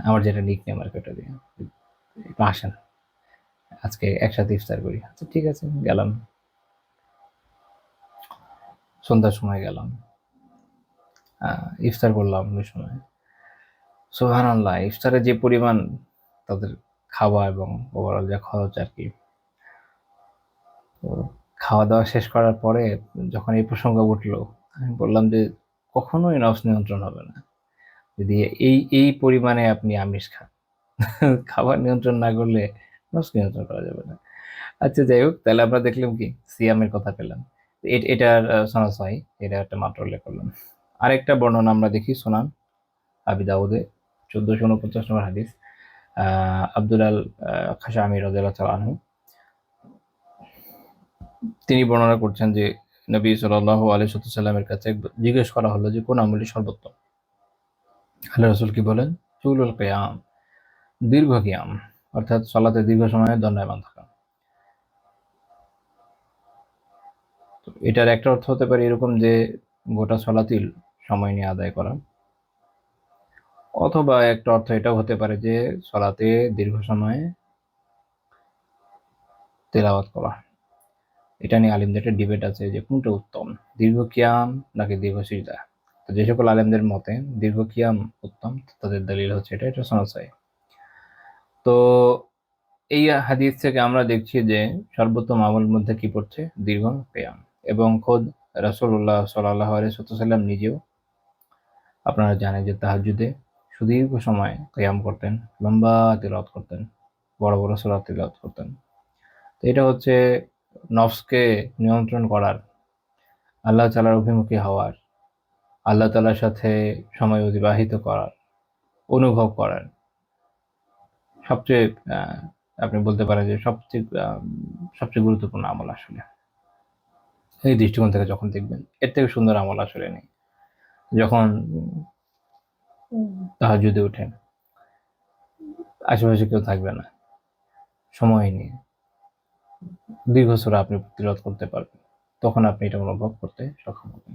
[SPEAKER 2] আমার যেটা নিক নেম আর কি, ওটা দিয়ে একটু আসেন, আজকে একসাথে ইফতার করি। আচ্ছা ঠিক আছে, গেলাম। সন্ধ্যার সময় গেলাম, ইফতার করলাম ওই সময়। সুবহানাল্লাহ, ইফতারে যে পরিমাণ তাদের খাওয়া এবং ওভারঅল যা খরচ আর কি, তো খাওয়া দাওয়া শেষ করার পরে যখন এই প্রসঙ্গ উঠলো, আমি বললাম যে কখনোই নফস নিয়ন্ত্রণ হবে না যদি এই পরিমাণে আপনি আমিষ খান। খাবার নিয়ন্ত্রণ না করলে নফস নিয়ন্ত্রণ করা যাবে না। আচ্ছা যাই হোক, তাহলে আমরা দেখলাম কি সিয়ামের কথা পেলাম, এটার সনদ সহিহ, এটা একটা মাত্র উল্লেখ করলাম। আরেকটা বর্ণনা আমরা দেখি সুনান আবি দাউদে 1449 নম্বর হাদিস, আব্দুল আল খাশামি রাদিয়াল্লাহু তাআলা আনহু তিনি বর্ণনা করছেন যে নবী সাল্লাল্লাহু আলাইহি ওয়াসাল্লামের কাছে জিজ্ঞেস করা হলো যে কোন আমলই সর্বোত্তম। আল্লাহ রাসূল কি বলেন? তুলুল কিয়াম, দীর্ঘ কিয়াম, অর্থাৎ সালাতে দীর্ঘ সময় দণ্ডায়মান থাকা। তো এটার একটা অর্থ হতে পারে এরকম যে গোটা সালাতই সময় নিয়ে আদায় করা, অথবা একটা অর্থ এটাও হতে পারে যে সালাতে দীর্ঘ সময় তেলাওয়াত করা। এটা নিয়ে আলিমদের একটা ডিবেট আছে যে কোনটা উত্তম, দীর্ঘ কিয়াম নাকি দীর্ঘ সিজদা। তো যে সকল আলেমদের মতে দীর্ঘ কিয়াম উত্তম, তাদের দলিল হচ্ছে এটা সনদ সহিহ। তো এই হাদিস থেকে আমরা দেখছি যে সর্বোত্তম আমলের মধ্যে কি পড়ছে? দীর্ঘ কিয়াম। এবং খোদ রাসূলুল্লাহ সাল্লাল্লাহু আলাইহি ওয়াসাল্লাম নিজেও, আপনারা জানেন যে তাহাজ্জুদে সুদীর্ঘ সময় কিয়াম করতেন, লম্বা তিলাওয়াত করতেন, বড় বড় সূরা তিলাওয়াত করতেন। তো এটা হচ্ছে নফসকে নিয়ন্ত্রণ করার, আল্লাহ তাআলার অভিমুখী হওয়ার, আল্লাহ তাআলার সাথে সময় অতিবাহিত করার, অনুভব করার সবচেয়ে আপনি বলতে পারেন যে সবচেয়ে গুরুত্বপূর্ণ আমল আসলে। এই দৃষ্টিকোণ থেকে যখন দেখবেন, এর থেকে সুন্দর আমল আসলে নেই। যখন তাহাজ্জুদে ওঠেন, আশেপাশে কেউ থাকবে না, সময় নিয়ে দীর্ঘ সূরা আপনি তিলাওয়াত করতে পারবেন, তখন আপনি এটা অনুভব করতে সক্ষম হবেন।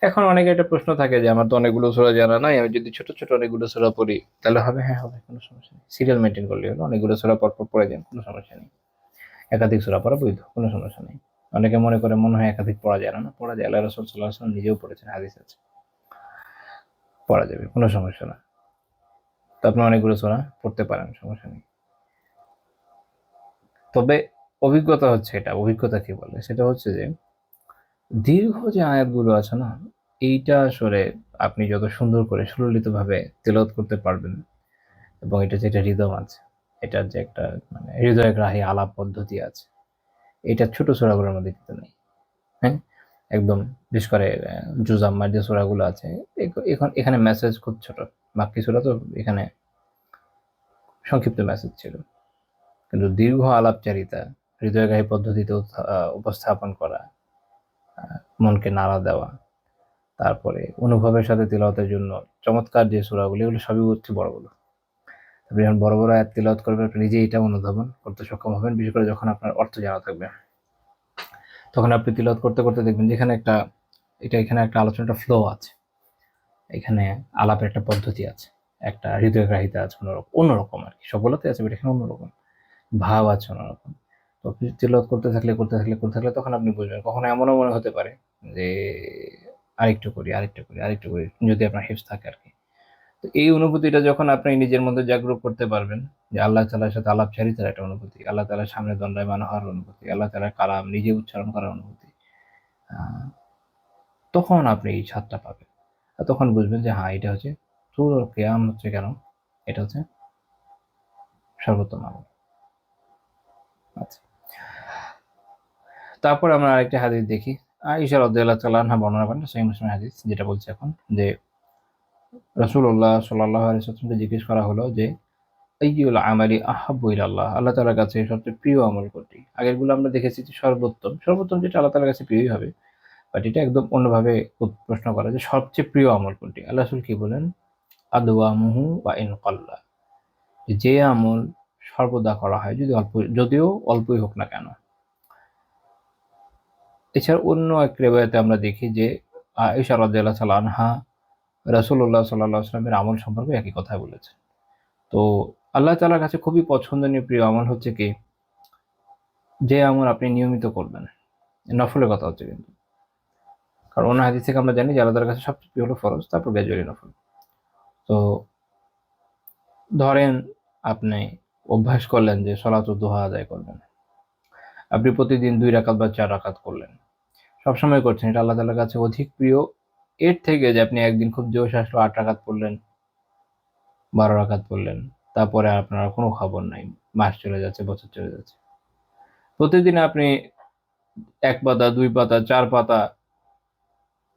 [SPEAKER 2] এখন অনেকের একটা প্রশ্ন থাকে যে আমার তো অনেকগুলো সূরা জানা নাই, আমি যদি ছোট ছোট অনেকগুলো সূরা পড়ি তাহলে হবে? হ্যাঁ হবে, কোনো সমস্যা নেই। সিরিয়াল মেনটেন করলেই হলো, অনেকগুলো সূরা পরপর পড়ে যান, কোনো সমস্যা নেই। একাধিক সূরা পড়া বৈধ, কোনো সমস্যা নেই। অনেকে মনে হয় একাধিক পড়া যায় না, পড়া যায়। আল্লাহ রাসূল সাল্লাল্লাহু আলাইহি ওয়াসাল্লাম নিজেও পড়েছেন, হাদিস আছে, পড়া যাবে, কোনো সমস্যা না। তো আপনি অনেকগুলো সূরা পড়তে পারেন, সমস্যা নেই। তবে অভিজ্ঞতা হচ্ছে এটা, অভিজ্ঞতা কি বলে সেটা হচ্ছে যে দীর্ঘ যে আয়াতগুলো আছে না, এইটা আসলে আপনি যত সুন্দর করে সুললিতভাবে তেলাওয়াত করতে পারবেন, এবং এটা যে একটা রিদম আছে, এটার যে একটা মানে হৃদয়গ্রাহী আলাপ পদ্ধতি আছে, এটা ছোট সূরাগুলোর মধ্যে কিন্তু নেই। হ্যাঁ, একদম বিশেষ করে জুজ আম্মার যে সূরাগুলো আছে, এখানে মেসেজ খুব ছোট। মাক্কি সূরা তো, এখানে সংক্ষিপ্ত মেসেজ ছিল, কিন্তু দীর্ঘ আলাপচারিতা, হৃদয়গ্রাহী পদ্ধতিতে উপস্থাপন করা, মনকে নাড়া দেওয়া, তারপরে অনুভবের সাথে তিলাওয়াতের জন্য চমৎকার যে সূরাগুলো, এগুলো সবই হচ্ছে বড়গুলো। আপনি যখন বড় বড় আয়াত তিলাওয়াত করবেন, আপনি নিজেই এটা অনুধাবন করতে সক্ষম হবেন, বিশেষ করে যখন আপনার অর্থ জানা থাকবে। তখন আপনি তিলাওয়াত করতে করতে দেখবেন যে এখানে একটা আলোচনাটা ফ্লো আছে, এখানে আলাপের একটা পদ্ধতি আছে, একটা হৃদয়গ্রাহিতা আছে, অন্যরকম আর কি। সবগুলোতে আছে, বাট এখানে অন্যরকম ভাব আছে, অন্যরকম। তো আপনি তিলাওয়াত করতে থাকলে তখন আপনি বুঝবেন। কখনো এমনও মনে হতে পারে যে আরেকটু করি, যদি আপনার হিফজ থাকে আর কি। তো এই অনুভূতিটা যখন আপনি নিজের মধ্যে জাগ্রত করতে পারবেন, যে আল্লাহ তাআলার সাথে আলাপচারিতার একটা অনুভূতি, আল্লাহ তাআলার সামনে দণ্ডায়মান হওয়ার অনুভূতি, আল্লাহ তাআলার কালাম নিজে উচ্চারণ করার অনুভূতি, তখন আপনি এই স্বাদটা পাবেন। আর তখন বুঝবেন যে হ্যাঁ, এটা হচ্ছে সূরা কিয়াম, হচ্ছে কেন এটা হচ্ছে সর্বোত্তম আমল। আচ্ছা, তারপর আমরা আরেকটা হাদিস দেখি। আয়েশা রাদিয়াল্লাহু তাআলা আনহা বর্ণনা করেন, সহিহ মুসলিম হাদিস, যেটা বলছে এখন যে রাসূলুল্লাহ সাল্লাল্লাহু আলাইহি ওয়াসাল্লামকে জিজ্ঞেস করা হলো যে আইয়ুল আমালি আহাব্বু ইলাল্লাহ, আল্লাহ তাআলার কাছে সবচেয়ে প্রিয় আমল কোনটি? আগেরগুলো আমরা দেখেছি যে সর্বোত্তম যেটা আল্লাহ তাআলার কাছে প্রিয়ই হবে। বাট এটা একদম অন্যভাবে প্রশ্ন করা, যে সবচেয়ে প্রিয় আমল কোনটি? আল্লাহ রাসূল কি বলেন? আদওয়ামুহু ওয়া ইন কাল্লা, যে আমল সর্বদা করা হয়, যদিও অল্পই হোক না কেন। এছাড়া অন্য এক রিওয়ায়াতে আমরা দেখি যে আয়েশা রাদিয়াল্লাহু তাআলা আনহা রাসূলুল্লাহ সাল্লাল্লাহু আলাইহি ওয়াসাল্লামের আমল সম্পর্কে একই কথা বলেছেন। তো আল্লাহ তাআলার কাছে খুবই পছন্দনীয় প্রিয় আমল হচ্ছে কি, যে আমল আপনি নিয়মিত করবেন। নফলের কথা হচ্ছে কিন্তু। কারণ অন্য হাদিস থেকে আমরা জানি যে আল্লাহ তাআলার কাছে সবচেয়ে প্রিয় হলো ফরজ, তারপর গ্র্যাজুয়ালি নফল। তো ধরেন আপনি অভ্যাস করলেন যে সলাতুদ দুহা আদায় করবেন। আপনি প্রতিদিন ২ রাকাত বা ৪ রাকাত করলেন। সবসময় করছেন, এটা আল্লাহ তাআলার কাছে অধিক প্রিয় এর থেকে যে আপনি একদিন খুব জোশ আসলো ৮ রাকাত পড়লেন, ১২ রাকাত পড়লেন, তারপরে আপনার আর কোনো খবর নাই। মাস চলে যাচ্ছে, বছর চলে যাচ্ছে। প্রতিদিন আপনি ১ পাতা, ২ পাতা, ৪ পাতা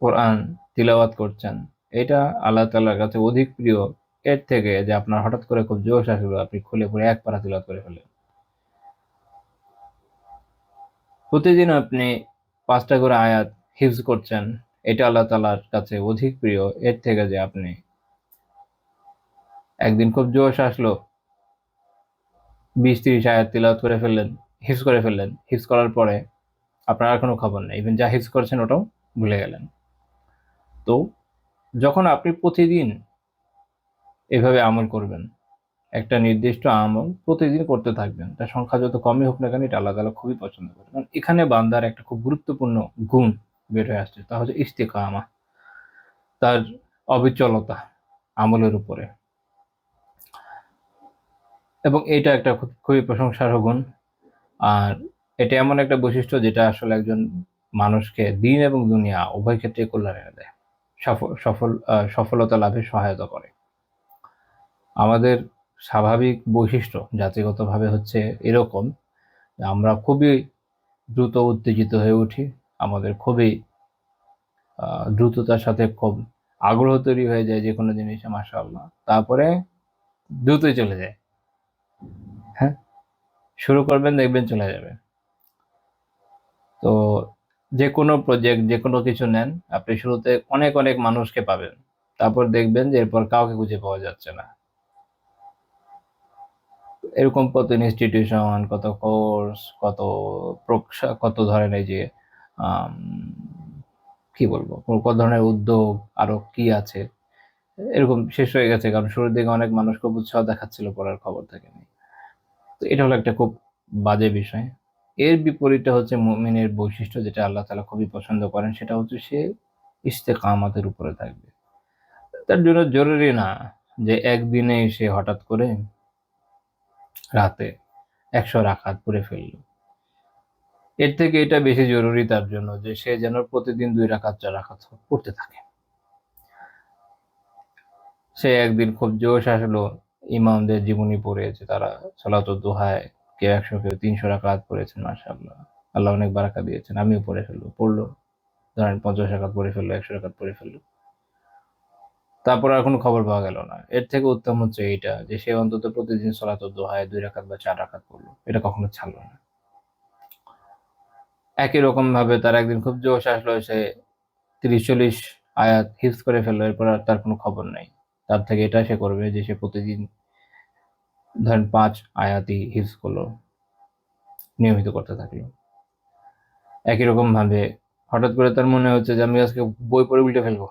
[SPEAKER 2] কোরআন তিলাওয়াত করছেন। এটা আল্লাহ তাআলার কাছে অধিক প্রিয় এর থেকে যে আপনার হঠাৎ করে খুব জোশ আসলো, আপনি খুলে পড়ে ১ পারা তিলাওয়াত করে ফেললেন। প্রতিদিন আপনি ৫ টা করে আয়াত হিফজ করছেন। এটা আল্লাহ তাআলার কাছে অধিক প্রিয় এর থেকে যে আপনি একদিন খুব জোশ আসলো, ২০-৩০ আয়াত তিলাওয়াত করে ফেললেন, হিফজ করে ফেললেন। হিফজ করার পরে আপনার আর কোনো খবর নেই। ইভেন যা হিফজ করেছেন ওটাও ভুলে গেলেন। তো যখন আপনি প্রতিদিন এভাবে আমল করবেন, একটা নির্দিষ্ট আমল প্রতিদিন করতে থাকবেন, তার সংখ্যা যত কমই হোক না কেন, এটা আল্লাহ তাআলা খুবই পছন্দ করেন। কারণ এখানে বান্দার একটা খুব গুরুত্বপূর্ণ গুণ বের হয়ে আসছে, তা হচ্ছে ইস্তিকামা, তার অবিচলতা আমলের উপরে। এবং এটা একটা খুবই প্রশংসার্হ গুণ। আর এটা এমন একটা বৈশিষ্ট্য যেটা আসলে একজন মানুষকে দিন এবং দুনিয়া উভয় ক্ষেত্রেই কল্যাণ এনে দেয়। সফলতা লাভে সহায়তা করে। আমাদের স্বাভাবিক বৈশিষ্ট্য জাতিগতভাবে হচ্ছে এরকম, যে আমরা খুবই দ্রুত উত্তেজিত হয়ে উঠি। আমাদের খুবই দ্রুততার সাথে খুব আগ্রহ তৈরি হয়ে যায় যেকোনো জিনিসে, মাশাআল্লাহ। তারপরে দ্রুতই চলে যায়। হ্যাঁ? শুরু করবেন, দেখবেন চলে যাবে। তো যে কোনো প্রজেক্ট, যে কোনো কিছু নেন, আপনি শুরুতে অনেক অনেক মানুষকে পাবেন, তারপর দেখবেন যে এরপর কাউকে খুঁজে পাওয়া যাচ্ছে না। এরকম কত ইনস্টিটিউশন, কত কোর্স, কত ধরনের যে আম, কি বলবো, কত ধরনের উদ্যোগ, আরো কি আছে, এরকম শেষ হয়ে গেছে। কারণ শুরুর দিকে অনেক মানুষ খুব উৎসাহ দেখাচ্ছিল, পড়ার খবর থাকেনি। তো এটা হলো একটা খুব বাজে বিষয়। এর বিপরীতে হচ্ছে মুমিনের বৈশিষ্ট্য, যেটা আল্লাহ তাআলা খুবই পছন্দ করেন, সেটা হচ্ছে সে ইস্তেকামাতের উপরে থাকবে। তার জন্য জরুরি না যে একদিনে সে হঠাৎ করে রাতে 100 রাকাত পড়ে ফেললো। এর থেকে এটা বেশি জরুরি তার জন্য যে সে যেন প্রতিদিন 2 রাকাত 4 রাকাত পড়তে থাকে। সে একদিন খুব জোশ আসলো, ইমামদের জীবনী পড়েছে, তারা সলাতুদ দুহায় কেউ 100 কেউ 300 রাকাত পড়েছেন, মাশাআল্লাহ। আল্লাহ অনেক বারাকা দিয়েছেন। আমিও পড়লো, ধরেন 50 রাকাত পড়ে ফেললো, 100 রাকাত পড়ে ফেললো। তারপর আর কোনো খবর পাওয়া গেল না। এর থেকে উত্তম হচ্ছে এইটা যে সে অন্তত প্রতিদিন সলাতুদ দুহায় 2 রাকাত বা 4 রাকাত পড়লো। এটা কখনো ছাড়লো না। একই রকম ভাবে তার একদিন খুব জোশ আসলো, সে 30-40 আয়াত হিফজ করে ফেললো, এরপর আর তার কোনো খবর নাই। তার থেকে এটা সে করবে যে সে প্রতিদিন ধরেন 5 আয়াতই হিফজ করলো, নিয়মিত করতে থাকলো। একই রকম ভাবে হঠাৎ করে তার মনে হচ্ছে যে আমি আজকে বই পড়ে উল্টে ফেলবো,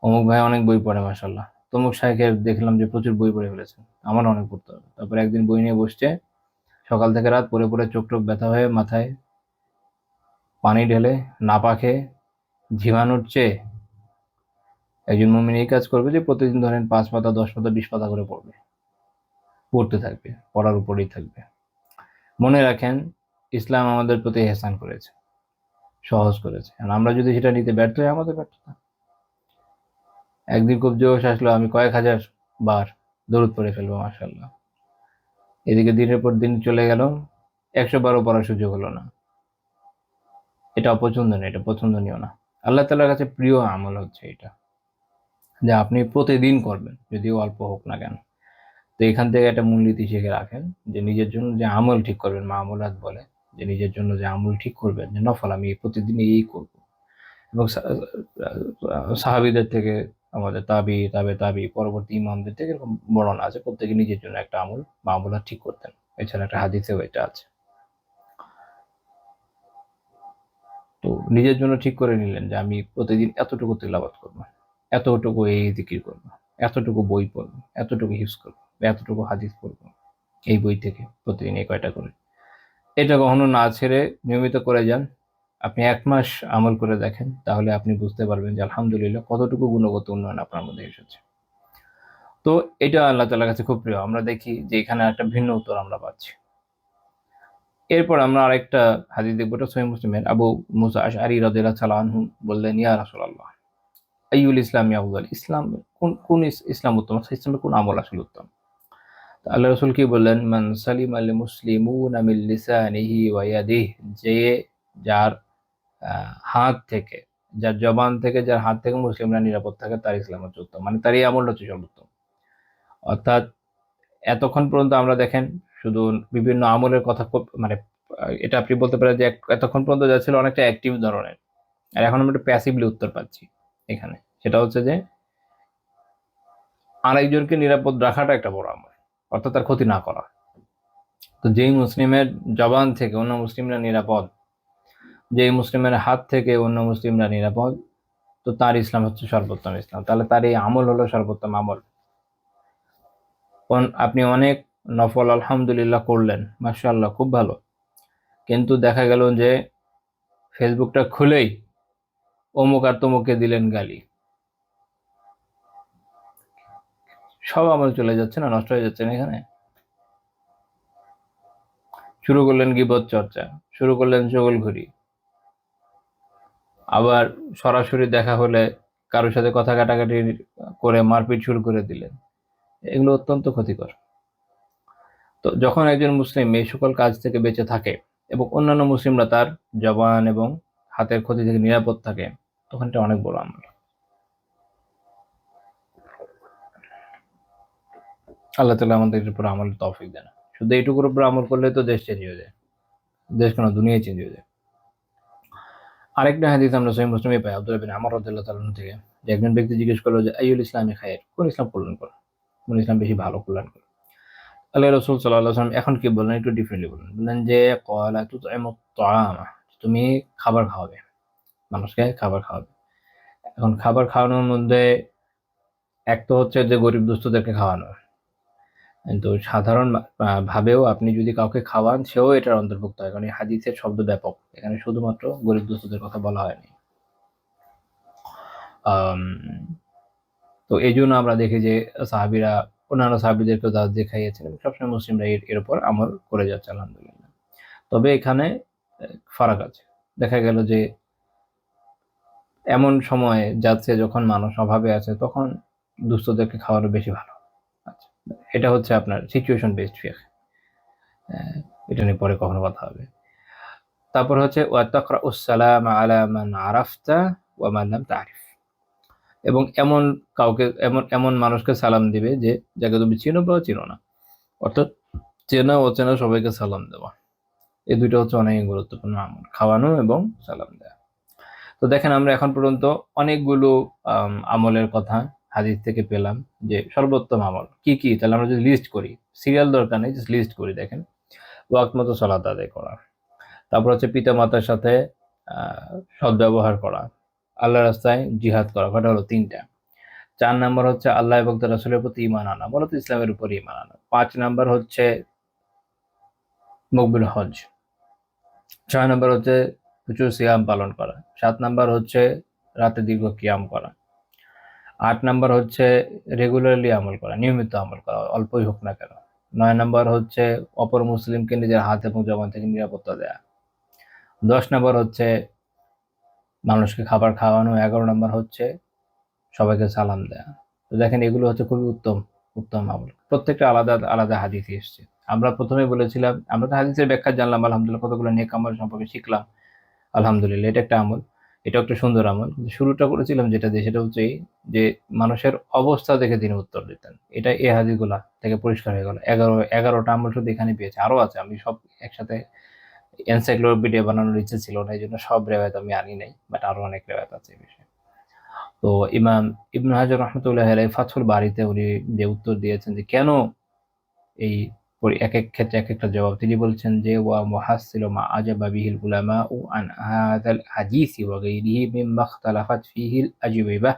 [SPEAKER 2] অমুক ভাই অনেক বই পড়ে মাশাআল্লাহ, তমুক শাইখের দেখলাম যে প্রচুর বই পড়ে ফেলেছেন, আমার অনেক পড়তে হবে। তারপর একদিন বই নিয়ে বসছে, সকাল থেকে রাত পড়ে পড়ে চোখ টোক ব্যথা হয়ে মাথায় পানি ঢেলে নাপা খেয়ে ঝিমানোর চেয়ে একজন মুমিন এই কাজ করবে যে প্রতিদিন ধরেন 5 পাতা, 10 পাতা, 20 পাতা করে পড়তে থাকবে, পড়ার উপরেই থাকবে। মনে রাখেন, ইসলাম আমাদের প্রতি এহসান করেছে, সহজ করেছে। আর আমরা যদি সেটা নিতে ব্যর্থ হই, আমাদের ব্যর্থতা। একদিন খুব জোশ আসলো, আমি কয়েক হাজার বার দরুদ পড়ে ফেলবো, মাশাআল্লাহ। এদিকে দিনের পর দিন চলে গেল, 100 বারও পড়ার সুযোগ হলো না। এটা অপছন্দনীয়, এটা পছন্দনীয় না। আল্লাহ তাআলার কাছে প্রিয় আমল হচ্ছে এটা, যে আপনি প্রতিদিন করবেন, যদিও অল্প হোক না কেন। তো এখান থেকে একটা মূলনীতি শিখে রাখেন যে নিজের জন্য যে আমল ঠিক করবেন, মামুলাত বলে, যে নিজের জন্য যে আমল ঠিক করবেন, যে নফল আমি প্রতিদিন এই করব। এবং সাহাবীদের থেকে, আমাদের তাবে পরবর্তী ইমামদের থেকে এরকম বর্ণনা আছে, প্রত্যেকে নিজের জন্য একটা আমল মামুলাত ঠিক করতেন। এছাড়া একটা হাদিসেও এটা আছে। তো নিজের জন্য ঠিক করে নিলেন যে আমি প্রতিদিন এতটুকু তিলাওয়াত করব, এতটুকু এই জিকির করব, এতটুকু বই পড়ব, এতটুকু হিফজ করব, এতটুকু হাদিস পড়ব এই বই থেকে, প্রতিদিন এই কয়টা করে। এটা কখনো না ছেড়ে নিয়মিত করে যান। আপনি 1 মাস আমল করে দেখেন, তাহলে আপনি বুঝতে পারবেন যে আলহামদুলিল্লাহ কতটুকু গুণগত উন্নয়ন আপনার মধ্যে এসেছে। তো এটা আল্লাহ তাআলার কাছে খুব প্রিয়। আমরা দেখি যে এখানে একটা ভিন্ন উত্তর আমরা পাচ্ছি। এরপর আমরা আরেকটা হাদিস দেখব, এটা সহিহ মুসলিমের। আবু মুসা আশআরী রাদিয়াল্লাহু তাআলা আনহু বললেন, ইয়া রাসূলুল্লাহ, আইয়ুল ইসলামি আফদাল, ইসলাম কোন ইসলাম উত্তম, ইসলামের কোন আমল আসলে উত্তম? তো আল্লাহ রাসূল কি বললেন, মান সালিমাল মুসলিমুনা মিন লিসানিহি ওয়া ইয়াদিহি, যে যার হাত থেকে, যার জবান থেকে, যার হাত থেকে মুসলিমরা নিরাপদ থাকে, তার ইসলাম হচ্ছে উত্তম। মানে তার এই আমলটা হচ্ছে সর্বোত্তম। অর্থাৎ এতক্ষণ পর্যন্ত আমরা দেখেন শুধু বিভিন্ন আমলের কথা মানে এটা আপনি বলতে পারেন যে এতক্ষণ পর্যন্ত যা ছিল অনেকটা অ্যাক্টিভ ধরনের, আর এখন আমরা একটু প্যাসিভলি উত্তর পাচ্ছি এখানে। সেটা হচ্ছে যে আরেকজনকে নিরাপদ রাখাটা একটা বড় আমল, অর্থাৎ তার ক্ষতি না করা। তো যেই মুসলিমের জবান থেকে অন্য মুসলিমরা নিরাপদ, যেই মুসলিমের হাত থেকে অন্য মুসলিমরা নিরাপদ, তো তার ইসলাম হচ্ছে সর্বোত্তম ইসলাম। তাহলে তার এই আমল হলো সর্বোত্তম আমল। আপনি অনেক নফল আলহামদুলিল্লাহ করলেন, মাশাআল্লাহ, খুব ভালো। কিন্তু দেখা গেল যে ফেসবুকটা খুলেই অমুক আর তমুককে দিলেন গালি, সব আমল চলে যাচ্ছে না, নষ্ট হয়ে যাচ্ছে না এখানে। শুরু করলেন গীবত চর্চা, শুরু করলেন চগলখড়ি, আবার সরাসরি দেখা হলে কারোর সাথে কথা কাটাকাটি করে মারপিট শুরু করে দিলেন। এগুলো অত্যন্ত ক্ষতিকর। তো যখন একজন মুসলিম এই সকল কাজ থেকে বেঁচে থাকে এবং অন্যান্য মুসলিমরা তার জবান এবং হাতের ক্ষতি থেকে নিরাপদ থাকে, তখন এটা অনেক বড় আমল। আল্লাহ তাআলা আমাদের উপর আমলের তৌফিক দেন। শুধু এইটুকুর উপর আমল করলে তো দেশ চেঞ্জ হয়ে যায়, দেশ কেন দুনিয়া চেঞ্জ হয়ে যায়। আরেকটা হাদিস আমরা সহিহ মুসলিমে পাই আব্দুল্লাহ বিন আমর রাদিয়াল্লাহু তাআলা থেকে, যে একজন ব্যক্তি জিজ্ঞেস করলো যে আইয়ুল ইসলামি খায়র, কোন ইসলাম কল্যাণকর, কোন ইসলাম বেশি ভালো কল্যাণকর। আল্লাহ রাসূল সাল্লাল্লাহু আলাইহি ওয়াসাল্লাম এখন কি বললেন, একটু ডিফারেন্টলি বললেন। বললেন যে ক্বালা তুতঈমুত তাআমা, তুমি খাবার খাওয়াবে, মানুষকে খাবার খাওয়াবে। এখন খাবার খাওয়ানোর মধ্যে এক তো হচ্ছে যে গরিব দুস্থদেরকে খাওয়ানো, কিন্তু সাধারণ ভাবেও আপনি যদি কাউকে খাওয়ান সেও এটার অন্তর্ভুক্ত হয়, কারণ এই হাদিসের শব্দ ব্যাপক, এখানে শুধুমাত্র গরিব দুস্থদের কথা বলা হয়নি। আম, তো এই জন্য আমরা দেখি যে সাহাবিরা অন্যান্য সাহাবিদেরকে দাওয়াত দিয়ে খাইয়েছেন এবং সবসময় মুসলিমরা এর উপর আমল করে যাচ্ছে আলহামদুলিল্লাহ। তবে এখানে ফারাক আছে, দেখা গেল যে এমন সময়ে যাচ্ছে যখন মানুষ অভাবে আছে, তখন দুস্থদেরকে খাওয়ানো বেশি ভালো। আচ্ছা, এটা হচ্ছে আপনার সিচুয়েশন বেসড ফিকহ, এটা নিয়ে পরে কখনো কথা হবে। তারপর হচ্ছে ওয়া তাকরাউস সালামা আলা মান আরাফতা ওয়া মান লাম তারিফ, এবং এমন কাউকে এমন মানুষকে সালাম দিবে যে যাকে তুমি চিনো বা চিনো না, অর্থাৎ চেনা অচেনা সবাইকে সালাম দেওয়া। এই দুইটা হচ্ছে অনেক গুরুত্বপূর্ণ আমল, খাওয়ানো এবং সালাম দেওয়া। তো দেখেন আমরা এখন পর্যন্ত অনেকগুলো আমলের কথা হাদিস থেকে পেলাম, যে সর্বোত্তম আমল কি কি। তাহলে আমরা যদি লিস্ট করি, সিরিয়াল দরকার নেই, জাস্ট লিস্ট করি। দেখেন, ওয়াক্ত মতো সালাত আদায় করা, তারপর হচ্ছে পিতা মাতার সাথে সদ্ব্যবহার করা, আল্লাহ রাস্তায় জিহাদ করা, কটা হলো 3টা। 4 নাম্বার হচ্ছে আল্লাহ এবং তার রাসূলের প্রতি ঈমান আনা, মূলত ইসলামের উপর ঈমান আনা। 5 নাম্বার হচ্ছে মকবুল হজ। 6 নাম্বার হচ্ছে প্রচুর সিয়াম পালন করা। 7 নাম্বার হচ্ছে রাতে দীর্ঘ কিয়াম করা। 8 নাম্বার হচ্ছে রেগুলারলি আমল করা, নিয়মিত আমল করা, অল্পই হোক না কেন। 9 নাম্বার হচ্ছে অপর মুসলিমকে নিজের হাত এবং জবান থেকে নিরাপত্তা দেয়া। 10 নাম্বার হচ্ছে মানুষকে খাবার খাওয়ানো। 11 নাম্বার হচ্ছে সবাইকে সালাম দেয়া। তো দেখেন, এগুলো হচ্ছে খুবই উত্তম উত্তম আমল, প্রত্যেকটা আলাদা আলাদা হাদিসে এসছে। আমরা প্রথমে বলেছিলাম, আমরা তো হাদিসের ব্যাখ্যা জানলাম আলহামদুলিল্লাহ, কতগুলো নেক আমল সম্পর্কে শিখলাম আলহামদুলিল্লাহ, এটা একটা আমল, এটা একটা সুন্দর আমল। কিন্তু শুরুটা করেছিলাম যেটা দিয়ে, সেটা হচ্ছে এই যে মানুষের অবস্থা দেখে তিনি উত্তর দিতেন। এটা এই হাদিসগুলা থেকে পরিষ্কার হয়ে গেল। 11টা আমল শুধু এখানে পেয়েছে, আরো আছে। আমি সব একসাথে এনসাইক্লোপিডিয়া বানানোর ইচ্ছে ছিল না, এই জন্য সব রেওয়ায়ত আমি আনি নাই, বাট আরো অনেক রেওয়ায়ত আছে এই বিষয়ে। তো ইমাম ইবনু হাজার রহমতুল্লাহ আলাইহি ফাথুল বারীতে উনি যে উত্তর দিয়েছেন যে কেন এই এক এক ক্ষেত্রে এক একটা জবাব, তিনি বলছেন যে ওয়া মুহাসসিলু মা আজাবা বিহিল উলামাউ আন হাযাল হাদিসি ওয়া গায়রিহি মিম্মা ইখতালাফাত ফিহিল আজওয়াবা।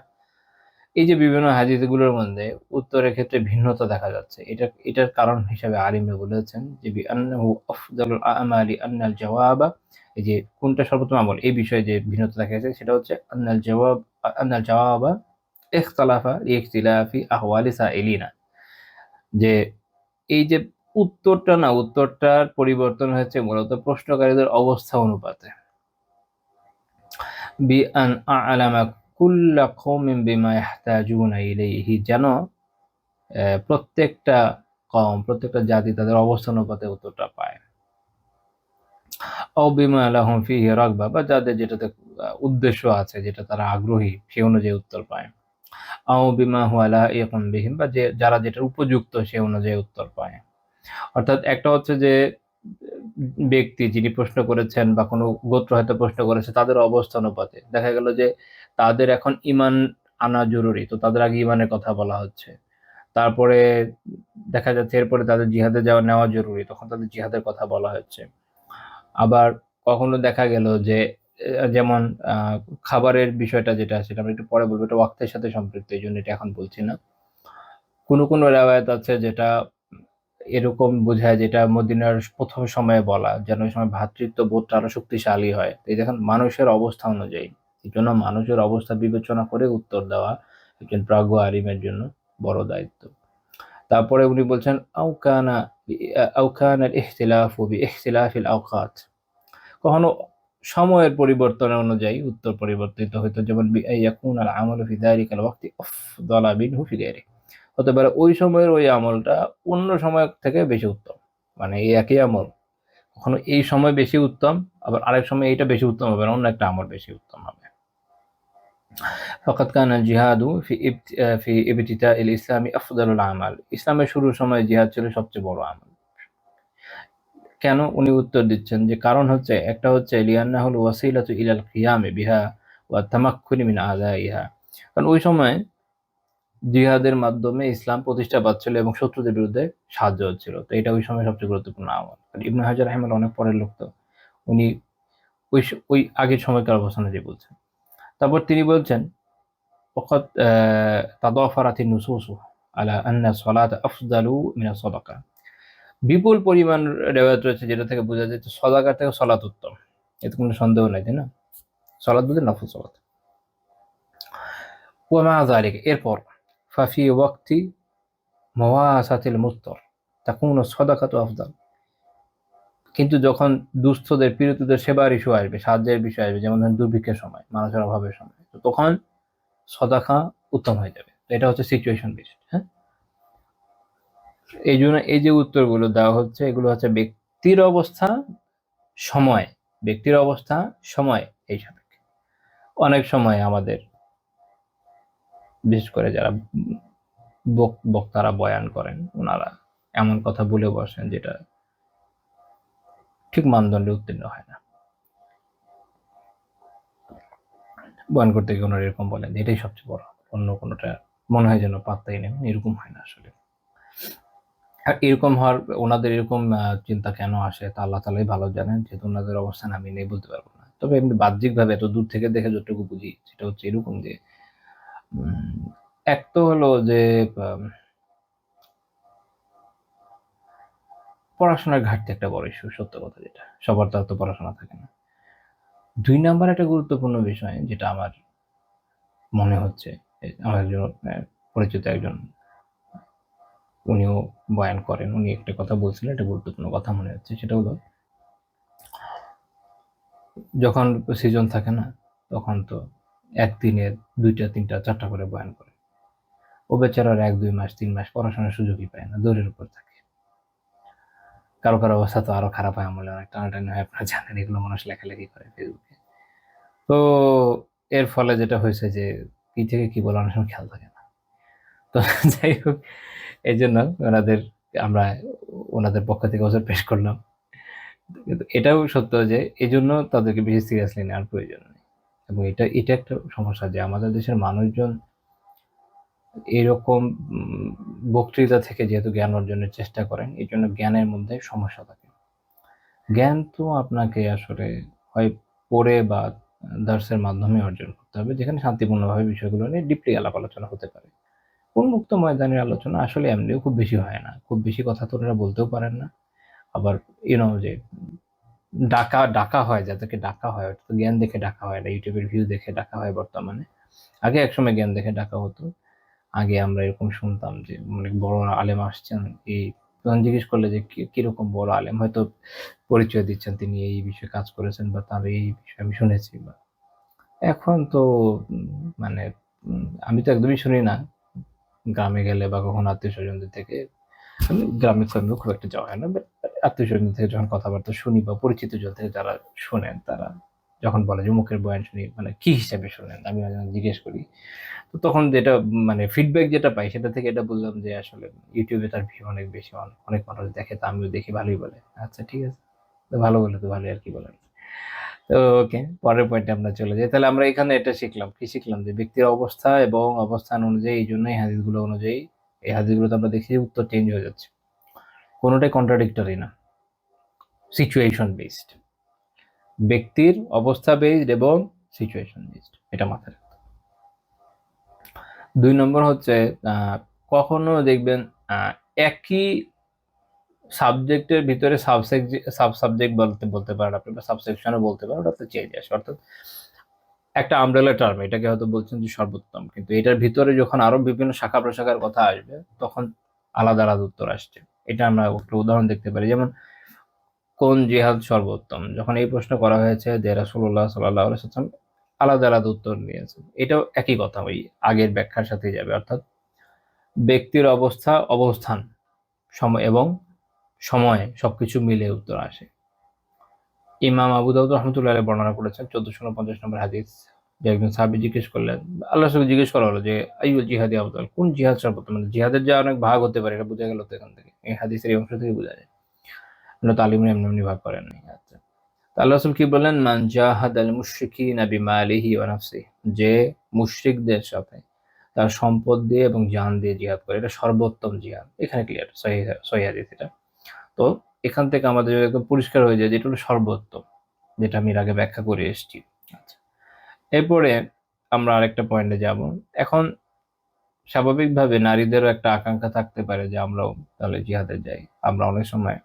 [SPEAKER 2] এই যে বিভিন্ন হাদিসগুলোর মধ্যে উত্তরের ক্ষেত্রে ভিন্নতা দেখা যাচ্ছে, এটার কারণ হিসেবে আলিমরা বলেছেন যে বিআন্নাহু আফদালুল আমালি আন্নাল জাওয়াবা, এই যে কোনটা সর্বোত্তম আমল এই বিষয়ে যে ভিন্নতা দেখা যাচ্ছে, সেটা হচ্ছে আন্নাল জাওয়াবা ইখতালাফা লিইখতিলাফি আহওয়ালি সাইলিনা, যে এই যে উত্তরটার পরিবর্তন হয়েছে মূলত প্রশ্নকারীদের অবস্থা অনুপাতে। বিআন আ'লামা কুল্লা কওমিন বিমা ইয়াহতাজুনা ইলাইহি, যেন প্রত্যেকটা কওম, প্রত্যেকটা জাতি তাদের অবস্থান অনুপাতে উত্তরটা পায়। আও বিমা লাহুম ফিহি রাগবা, বা যাদের যেটাতে উদ্দেশ্য আছে, যেটা তারা আগ্রহী, সে অনুযায়ী উত্তর পায়। আও বিমা হুয়া লাইকুম বিহিম, বা যারা যেটার উপযুক্ত সে অনুযায়ী উত্তর পায়। অর্থাৎ একটা হচ্ছে যে ব্যক্তি যিনি প্রশ্ন করেছেন বা কোনো গোত্র হয়তো প্রশ্ন করেছে, তাদের অবস্থান অনুপাতে দেখা গেল যে তাদের এখন ঈমান আনা জরুরি, তো তাদের আগে ঈমানের কথা বলা হচ্ছে। তারপরে দেখা যাচ্ছে এরপরে তাদের জিহাদে নেওয়া জরুরি, তখন তাদের জিহাদের কথা বলা হচ্ছে। আবার কখনো দেখা গেল যে যেমন খাবারের বিষয়টা যেটা, সেটা আমরা একটু পরে বলবো, এটা ওয়াক্তের সাথে সম্পৃক্ত, এই জন্য এটা এখন বলছি না। কোনো রেওয়ায়াত আছে যেটা এরকম বোঝায়, যেটা মদিনার প্রথম সময়ে বলা, যেন ওই সময় ভ্রাতৃত্ব বোধটা আরো শক্তিশালী হয়। এই দেখেন, মানুষের অবস্থা অনুযায়ী, এই জন্য মানুষের অবস্থা বিবেচনা করে উত্তর দেওয়া একজন প্রাজ্ঞ আলিমের জন্য বড় দায়িত্ব। তারপরে উনি বলছেন আউকানা ইখতিলাফু বিইখতিলাফিল আওকাত, কখনো সময়ের পরিবর্তনের অনুযায়ী উত্তর পরিবর্তিত হইতো, যেমন বিআইয়াকুনাল আমালু ফি যালিকাল ওয়াক্তি আফদালা মিনহু ফি গায়রিহি, হতে পারে ওই সময়ের ওই আমলটা অন্য সময় থেকে বেশি উত্তম। মানে এই একই আমল কখনো এই সময় বেশি উত্তম, আবার আরেক সময় এইটা বেশি উত্তম হবে না, অন্য একটা আমল বেশি উত্তম হবে। ফাকাদ কানা জিহাদু ফি ইবতিদাইল ইসলামি আফদালুল আমাল, ইসলামের শুরুর সময় জিহাদ ছিল সবচেয়ে বড় আমল। কেন উনি উত্তর দিচ্ছেন যে কারণ হচ্ছে একটা হচ্ছে লিআন্নাহুল ওয়াসিলাতু ইলাল কিয়ামি বিহা ওয়া তামাক্কুনি মিন আদাইহা, কারণ ওই সময় জিহাদের মাধ্যমে ইসলাম প্রতিষ্ঠা পাচ্ছিল এবং শত্রুদের বিরুদ্ধে সাহায্য হচ্ছিল। তো এটা ওই সময় সবচেয়ে গুরুত্বপূর্ণ আমল। ইবনে হাজার রাহিমাহুল্লাহ অনেক পরের লোক, তো উনি ওই আগের সময়কার অবস্থান অনুযায়ী বলছেন। তারপর তিনি বলছেন وقد تضافرت النصوص على أن الصلاة أفضل من الصدقة। বিপুল পরিমাণ রেওয়ায়াত রয়েছে যেটা থেকে বোঝা যায় যে সদাকার থেকে সলাত উত্তম, এতে কোনো সন্দেহ নাই, তাই না? সলাত বলতে নফল সলাত। ওয়া যালিকা, এরপর ফাফি ওয়াক্তি মাওয়াসাতিল মুফতর তাকুনু সাদাকাতু আফদাল, কিন্তু যখন দুস্থদের পীড়িতদের সেবার ইস্যু আসবে, সাহায্যের বিষয় আসবে, যেমন ধরেন দুর্ভিক্ষের সময়, মানুষের অভাবের সময়, তো তখন সদাকা উত্তম হয়ে যাবে। এটা হচ্ছে সিচুয়েশন বেসড। হ্যাঁ, এই জন্য এই যে উত্তরগুলো দেওয়া হচ্ছে এগুলো হচ্ছে ব্যক্তির অবস্থা, সময়, ব্যক্তির অবস্থা, সময় এই সাপেক্ষে। অনেক সময় আমাদের বিশেষ করে যারা বক্তারা বয়ান করেন ওনারা এমন কথা বলে বসেন যেটা ঠিক মানদণ্ডে উত্তীর্ণ হয় না। বয়ান করতে গিয়ে ওনারা এরকম বলেন এটাই সবচেয়ে বড়, অন্য কোনোটা মনে হয় যেন পাত্তাই নেবেন, এরকম হয় না আসলে। আর এরকম হওয়ার ওনাদের এরকম চিন্তা কেন আসে তা আল্লাহ তাআলাই ভালো জানেন, যেহেতু ওনাদের অবস্থান আমি নেই বলতে পারবো না। তবে এমনি বাহ্যিকভাবে এত দূর থেকে দেখে যতটুকু বুঝি সেটা হচ্ছে এরকম যে এক তো হলো যে পড়াশোনার ঘাটতি একটা বড় ইস্যু, সত্য কথা, যেটা সবার তো পড়াশোনা থাকে না। ২ নাম্বার একটা গুরুত্বপূর্ণ বিষয় যেটা আমার মনে হচ্ছে, আমার একজন পরিচিত একজন উনিও বয়ান করেন, উনি একটা কথা বলছিলেন, একটা গুরুত্বপূর্ণ কথা মনে হচ্ছে, সেটা হলো যখন সিজন থাকে না তখন তো একদিনে ২টা ৩টা ৪টা করে বয়ান করে। ও বেচারার ১-২ মাস ৩ মাস পড়াশোনার সুযোগই পায় না, দৌড়ের উপর থাকে। কারো অবস্থা তো আরো খারাপ হয়, আমলে অনেক টানাটানি হয়, আপনারা জানেন, এগুলো মানুষ লেখালেখি করে ফেসবুকে। তো এর ফলে যেটা হয়েছে যে কি থেকে কি বলে অনেক সময় খেয়াল থাকে না। তো যাই হোক, এই জন্য আমরা ওনাদের পক্ষ থেকে ওজোর পেশ করলাম। কিন্তু এটাও সত্য যে এজন্য তাদেরকে বেশি সিরিয়াসলি নেওয়ার প্রয়োজন নেই। এবং এটা একটা সমস্যা যে আমাদের দেশের মানুষজন এরকম বক্তৃতা থেকে যেহেতু জ্ঞান অর্জনের চেষ্টা করেন, এই জন্য জ্ঞানের মধ্যে সমস্যা থাকে। জ্ঞান তো আপনাকে আসলে হয় পড়ে বা দার্সের মাধ্যমে অর্জন করতে হবে, যেখানে শান্তিপূর্ণভাবে বিষয়গুলো নিয়ে ডিপলি আলাপ আলোচনা হতে পারে। উন্মুক্ত ময়দানের আলোচনা আসলে এমনিও খুব বেশি হয় না, খুব বেশি কথা তো ওনারা বলতেও পারেন না। আবার যে ডাকা হয়, যাদেরকে ডাকা হয়, ওটা তো জ্ঞান দেখে ডাকা হয় না, ইউটিউবের ভিউ দেখে ডাকা হয় বর্তমানে। আগে একসময় জ্ঞান দেখে ডাকা হতো। আগে আমরা এরকম শুনতাম যে অনেক বড় আলেম আসছেন, তখন জিজ্ঞেস করলে যে কিরকম বড় আলেম, হয়তো পরিচয় দিচ্ছেন তিনি এই বিষয়ে কাজ করেছেন বা তার এই বিষয়ে আমি শুনেছি। বা এখন তো মানে আমি তো একদমই শুনি না। গ্রামে গেলে বা কখনো আত্মীয়-স্বজনদের থেকে, গ্রামে খুব একটা যাওয়া হয় না। বাট আত্মীয়-স্বজনদের থেকে যখন কথাবার্তা শুনি বা পরিচিতজন থেকে যারা শোনেন, তারা যখন বলে যে অমুকের বয়ান শুনি, মানে কি হিসাবে শোনেন? আমি মাঝে জিজ্ঞেস করি। তো তখন যেটা ফিডব্যাক যেটা পাই সেটা থেকে এটা বললাম যে আসলে YouTube এ তার ভিউ অনেক বেশি, অনেক মানুষ দেখে, তো আমিও দেখি, ভালোই বলে। আচ্ছা ঠিক আছে। তো ভালো বলে তো ভালোই, আর কি বলার। তো ওকে, পরের পয়েন্টে আমরা চলে যাই। তাহলে আমরা এখানে এটা শিখলাম। কি শিখলাম? যে ব্যক্তির অবস্থা এবং অবস্থান অনুযায়ী, এইজন্য এই হাদিসগুলো অনুযায়ী, এই হাদিসগুলোতে আমরা দেখি উত্তর চেঞ্জ হয়ে যাচ্ছে। কোনটাই কন্ট্রাডিক্টরি না। Situation based. ব্যক্তির অবস্থা বেসড এবং সিচুয়েশন বেসড। এটা মাথায় রাখতে হবে। ২ নম্বর হচ্ছে কখনো দেখবেন একই সাবজেক্টের ভিতরে সাব সাবজেক্ট বলতে পারেন আপনি, বা সাবসেকশনও বলতে পারেন, ওটাতে চেঞ্জ আসে। অর্থাৎ একটা আমব্রেলা টার্ম, এটাকে হয়তো বলছেন যে সর্বোত্তম, কিন্তু এটার ভিতরে যখন আরো বিভিন্ন শাখা প্রশাখার কথা আসবে তখন আলাদা আলাদা উত্তর আসছে। এটা আমরা একটা উদাহরণ দেখতে পারি, যেমন কোন জিহাদ সর্বোত্তম, যখন এই প্রশ্ন করা হয়েছে যে রাসূলুল্লাহ সাল্লাল্লাহু আলাইহি ওয়াসাল্লাম আলাদা আলাদা উত্তর দিয়েছেন। এটাও একই কথা, ওই আগের ব্যাখ্যার সাথেই যাবে। অর্থাৎ ব্যক্তির অবস্থা, অবস্থান, সময় এবং সময় সবকিছু মিলে উত্তর আসে। ইমাম আবু দাউদ রাহমাতুল্লাহ আলাইহি বর্ণনা করেছেন 1449 নম্বর হাদিস, যে একজন সাহাবী জিজ্ঞেস করলেন, আল্লাহর রাসূলকে জিজ্ঞেস করা হলো যে আইয়ুল জিহাদি আফদাল, কোন জিহাদ সর্বোত্তম? জিহাদের যে অনেক ভাগ হতে পারে এটা বোঝা গেল তো এখান থেকে, এই হাদিসের এই অংশ থেকে বোঝা যায়। তালিম এমনি এমনি ভাগ করেননি। আচ্ছা, আল্লাহ রাসূল কি বললেন, মান জাহাদাল মুশরিকিনা বিমালিহি ওয়া নাফসিহি, যে মুশরিকদের সাথে তার সম্পদ দিয়ে এবং জান দিয়ে জিহাদ করে, এটা সর্বোত্তম জিহাদ। এখানে ক্লিয়ার, সহিহ হাদিস এটা। তো এখান থেকে আমাদের একদম পরিষ্কার হয়ে যায় যে এটা হলো সর্বোত্তম, যেটা আমি এর আগে ব্যাখ্যা করে এসেছি। আচ্ছা, এরপরে আমরা আরেকটা পয়েন্টে যাব। এখন স্বাভাবিকভাবে নারীদেরও একটা আকাঙ্ক্ষা থাকতে পারে যে আমরাও তাহলে জিহাদে যাই। আমরা অনেক সময়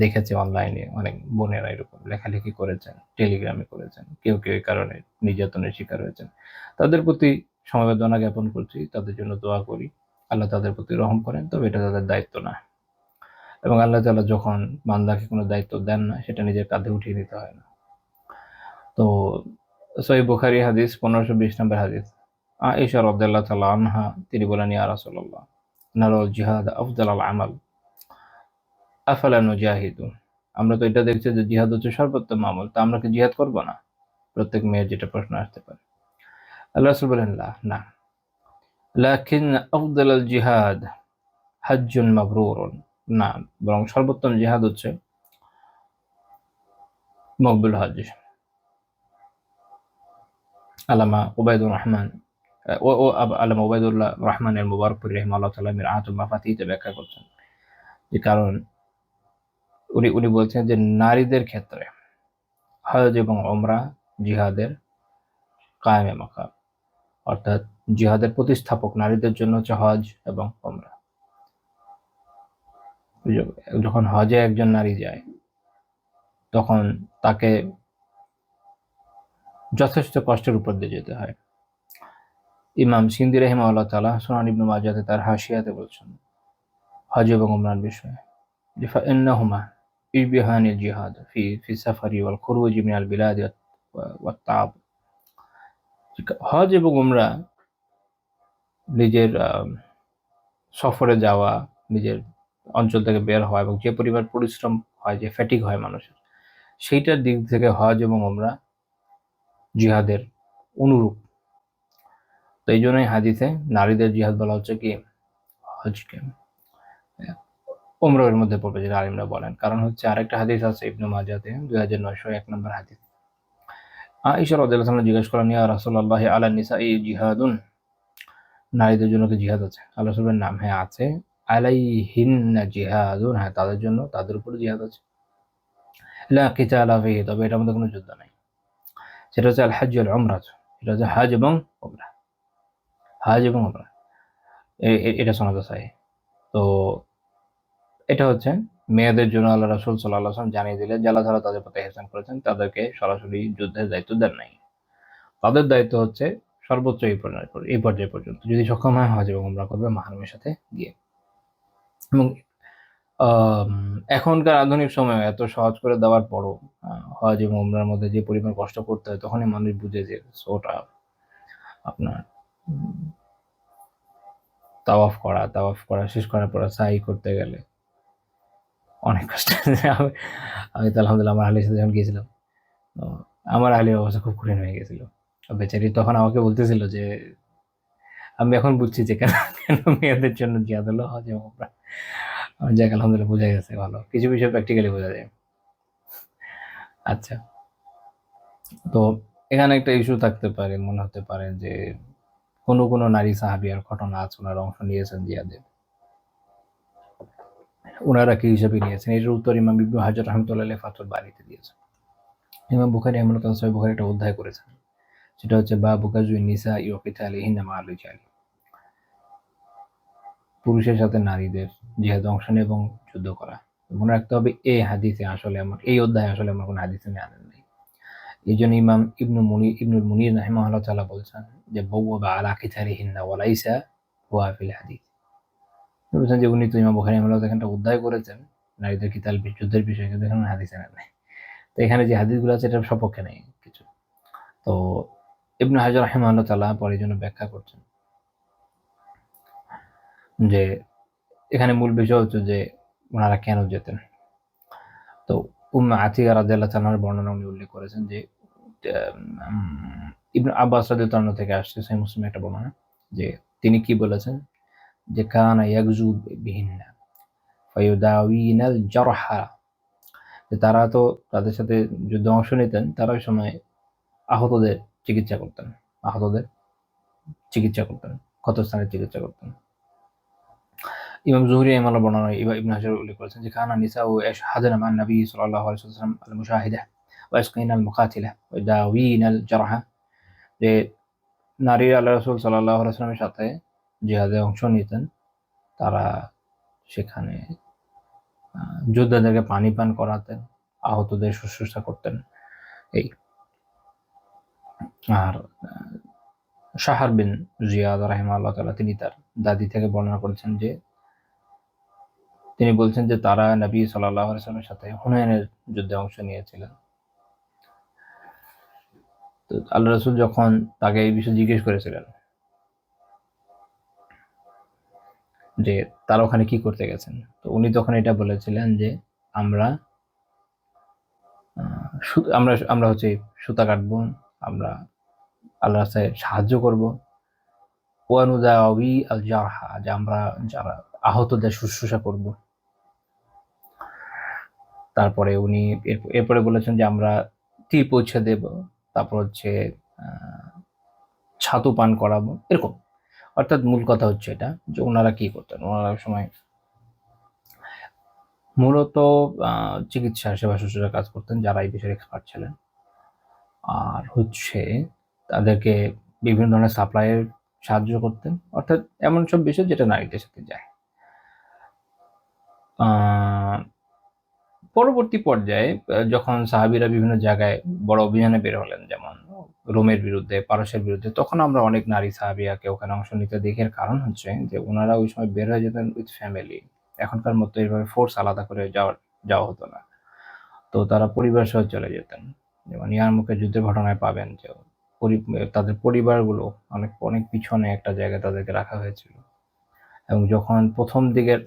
[SPEAKER 2] দেখেছি অনলাইনে অনেক বোনেরা এরকম লেখালেখি করেছেন, টেলিগ্রামে করেছেন, কেউ কেউ এই কারণে নির্যাতনের শিকার হয়েছেন। তাদের প্রতি সমবেদনা জ্ঞাপন করছি, তাদের জন্য দোয়া করি, আল্লাহ তাদের প্রতি রহম করেন। তবে এটা তাদের দায়িত্ব না, এবং আল্লাহ তাআলা যখন বান্দাকে কোনো দায়িত্ব দেন না, সেটা নিজের কাঁধে উঠিয়ে নিতে হয় না। তো সহিহ বুখারী হাদিস 1520 নম্বর হাদিস, আয়েশা রাদিয়াল্লাহু তাআলা আনহা তিনি বলেন, ইয়া রাসূলুল্লাহ, নারাল জিহাদ আফদালাল আমাল আফালা নুজাহিদু, আমরা তো এটা দেখছি যে জিহাদ হচ্ছে সর্বোত্তম আমল, তা আমরা কি জিহাদ করব না? প্রত্যেক মেয়ের যেটা প্রশ্ন আসতে পারে। আল্লাহ রাসূল বলেন, না, লাকিন আফদালাল জিহাদ হাজ্জুন মাবরুরুন, না, বরং সর্বোত্তম জিহাদ হচ্ছে মকবুল হজ। আল্লামা উবাইদুর রহমান আল্লামা উবাইদুল্লাহ রহমানের মুবারকপুরি রাহিমাহুল্লাহ তাআলা মিরআতুল মাফাতিহিতে ব্যাখ্যা করছেন যে, কারণ উনি বলছেন যে নারীদের ক্ষেত্রে হজ এবং ওমরা জিহাদের কায়েমে মাকাম, অর্থাৎ জিহাদের প্রতিস্থাপক নারীদের জন্য হচ্ছে হজ এবং ওমরা। যখন হজে একজন নারী যায়, তখন তাকে যথেষ্ট কষ্টের উপর দিয়ে যেতে হয়। ইমাম সিন্দি রাহিমাহুল্লাহ তাআলা সুনান ইবনে মাজাহতে তার হাশিয়াতে বলছেন হজ এবং ওমরার বিষয়ে যে, ফাইন্নাহুমা ইশবিহানিল জিহাদ ফি সাফারি ওয়াল খুরুজ মিনাল বিলাদি ওয়াত তাআব। হজ এবং ওমরা নিজের সফরে যাওয়া, নিজের অঞ্চল থেকে বের হওয়া এবং যে পরিমাণ পরিশ্রম হয়, যে ফ্যাটিগ হয় মানুষের, সেইটার দিক থেকে হজ এবং ওমরা জিহাদের অনুরূপ। তো এই জন্যই হাদিসে নারীদের জিহাদ বলা হচ্ছে কি হজকে, ওমরার মধ্যে পড়বে, যেটা আলিমরা বলেন। কারণ হচ্ছে আরেকটা হাদিস আছে ইবনে মাজাহতে 2901 নম্বর হাদিস, আয়েশা রাদিয়াল্লাহু আনহা জিজ্ঞেস করেন, ইয়া রাসূলুল্লাহ, আলা নিসাই জিহাদুন, নারীদের জন্য কি জিহাদ আছে? আল্লাহ রাসূলের নাম, হ্যাঁ আছে। আলাইহিন্না জিহাদুন, হ্যাঁ তাদের জন্য, তাদের উপর জিহাদ আছে। লা কিতালা ফিহি, তবে এটার মধ্যে কোনো যুদ্ধ নাই। সেটা হচ্ছে আল হজ্জ ওয়াল উমরা, এটা হচ্ছে হজ এবং ওমরা, হজ এবং ওমরা, এটা সনদ সহিহ। তো এটা হচ্ছে মেয়েদের জন্য আল্লাহ রাসূল সাল্লাল্লাহু আলাইহি ওয়াসাল্লাম জানিয়ে দিলেন যে আল্লাহ তাআলা তাদের প্রতি ইহসান করেছেন, তাদেরকে সরাসরি যুদ্ধের দায়িত্ব দেন নাই। তাদের দায়িত্ব হচ্ছে সর্বোচ্চ এই পর্যায় পর্যন্ত, যদি সক্ষম হয় হজ এবং উমরা করবে মাহরমের সাথে গিয়ে। এবং এখনকার আধুনিক সময়ে এত সহজ করে দেওয়ার পরও হজ এবং উমরার মধ্যে যে পরিমাণ কষ্ট করতে হয়, তখনই মানুষ বুঝে যে সোটা আপনার তাওয়াফ করা শেষ করার পর সাই করতে গেলে অনেক কষ্ট। আমি তো আলহামদুলিল্লাহ আমার আলীর সাথে যখন গিয়েছিলাম, আমার আলীর অবস্থা খুব কঠিন হয়ে গেছিল। বেচারি তখন আমাকে বলতেছিল যে, আমি এখন বুঝছি যে কেন মেয়েদের জন্য জিহাদ হলো হজ এবং উমরা। যাক আলহামদুলিল্লাহ বোঝা গেছে, ভালো কিছু বিষয় প্র্যাকটিক্যালি বোঝা যায়। আচ্ছা, তো এখানে একটা ইস্যু থাকতে পারে, মনে হতে পারে যে কোনো নারী সাহাবিয়ার ঘটনা আছে, ওনারা অংশ নিয়েছেন জিহাদে, ওনারা কি হিসেবে নিয়েছেন? এটার উত্তর ইমাম ইবনু হাজার রাহমাতুল্লাহ ফাতুল বারীতে দিয়েছেন। ইমাম বুখারী রাহিমাহুল্লাহ সহিহ বুখারী একটা অধ্যায় করেছেন, সেটা হচ্ছে বাবু গাজওয়িন নিসা ওয়া কিতালিহিন্না মা'আর রিজাল, পুরুষের সাথে নারীদের জিহাদে অংশ নেওয়া এবং যুদ্ধ করা। মনে রাখতে হবে এই হাদিসে আসলে এই অধ্যায়ে আসলে আমার কোনো হাদিসে আনেন নাই। এই জন্য ইমাম ইবনুল মুনির রাহিমাহুল্লাহ তাআলা বলছেন যে বওয়াবা আলা কিতালিহিন্না ওয়া লাইসা হুয়া ফিল হাদিস। বলছেন যে উনি তো ইমাম বুখারী রাহিমাহুল্লাহ এখানে একটা অধ্যায় করেছেন নারীদের কিতাল যুদ্ধের বিষয়ে, কিন্তু এখানে হাদিসে আনেন নাই। তো এখানে যে হাদিসগুলো আছে এটার সপক্ষে নেই কিছু। তো ইবনু হাজার রাহিমাহুল্লাহ তাআলা পরে জন্য ব্যাখ্যা করছেন যে এখানে মূল বিষয় হচ্ছে যে ওনারা কেন যেতেন। তো উম্মে আতিয়া রাদিয়াল্লাহু তাআলার বর্ণনা উনি উল্লেখ করেছেন যে ইবনে আব্বাস রাদিয়াল্লাহু আনহু থেকে আসছে, সহিহ মুসলিমে একটা বর্ণনা, যে তিনি কি বলেছেন যে কানা ইয়াগজু বিহিন্না ফায়ুদাউইনাল জারহা যে তারা তো তাদের সাথে যুদ্ধে অংশ নিতেন, তারা ওই সময় আহতদের চিকিৎসা করতেন, আহতদের চিকিৎসা করতেন, ক্ষতস্থানের চিকিৎসা করতেন। ইমাম জুহরি রহিমাহুল্লাহ বর্ণনা ইবনে হাজার উল্লেখ করেছেন যে কানা নিসাউ ইয়াশহাদুনা মা'আন নবী সাল্লাল্লাহু আলাইহি ওয়াসাল্লাম আল মুশাহিদা ওয়া ইয়াসকিনা আল মুকাতিলা ওয়া ইয়াদাউিনা আল জারহা, যে নারীরা আল্লাহ রাসূল সাল্লাল্লাহু আলাইহি ওয়াসাল্লামের সাথে জিহাদে অংশ নিতেন, তারা সেখানে যোদ্ধাদেরকে পানি পান করাতেন, আহতদের শুশ্রূষা করতেন। এই আর শাহর বিন জিয়াদ রাহিমাহুল্লাহ তাআলা তিনি তার দাদি থেকে বর্ণনা করেছেন যে তিনি বলছেন যে তারা নবী সাল্লাল্লাহু আলাইহি ওয়াসাল্লামের সাথে হুনাইনের যুদ্ধে অংশ নিয়েছিলেন। তো আল্লাহ রাসূল যখন তাকে এই বিষয়ে জিজ্ঞেস করেছিলেন যে তারা ওখানে কি করতে গেছেন, তো উনি তখন এটা বলেছিলেন যে আমরা আমরা আমরা হচ্ছে সুতা কাটবো, আমরা আল্লাহর রাস্তায় সাহায্য করব, ওয়ানুদাউি আল জারহা, যে আমরা যারা আহতদের শুশ্রূষা করব। তারপরে উনি এরপরে বলেছেন যে আমরা তীর পৌঁছে দেব, তারপর হচ্ছে ছাতু পান করাবো, এরকম। অর্থাৎ মূল কথা হচ্ছে এটা যে ওনারা কি করতেন, ওনারা সময় মূলত চিকিৎসা সেবা শুশ্রূষার কাজ করতেন, যারা এই বিষয়ে এক্সপার্ট ছিলেন। আর হচ্ছে তাদেরকে বিভিন্ন ধরনের সাপ্লাইয়ের সাহায্য করতেন, অর্থাৎ এমন সব বিষয় যেটা নারীদের সাথে যায়। পরবর্তী পর্যায়ে যখন সাহাবীরা বিভিন্ন জায়গায় বড় অভিযানে বের হলেন, যেমন রোমের বিরুদ্ধে, পারস্যের বিরুদ্ধে, তখন আমরা অনেক নারী সাহাবিয়াকে ওখানে অংশ নিতে দেখি। এর কারণ হচ্ছে যে ওনারা ওই সময় বের হয়ে যেতেন উইথ ফ্যামিলি। এখনকার মতো এইভাবে ফোর্স আলাদা করে যাওয়া হতো না। তো তারা পরিবার সহ চলে যেতেন। যেমন ইয়ারমুকের যুদ্ধের ঘটনায় পাবেন যে তাদের পরিবারগুলো অনেক অনেক পিছনে একটা জায়গায় তাদেরকে রাখা হয়েছিল। এবং যখন প্রথম দিকের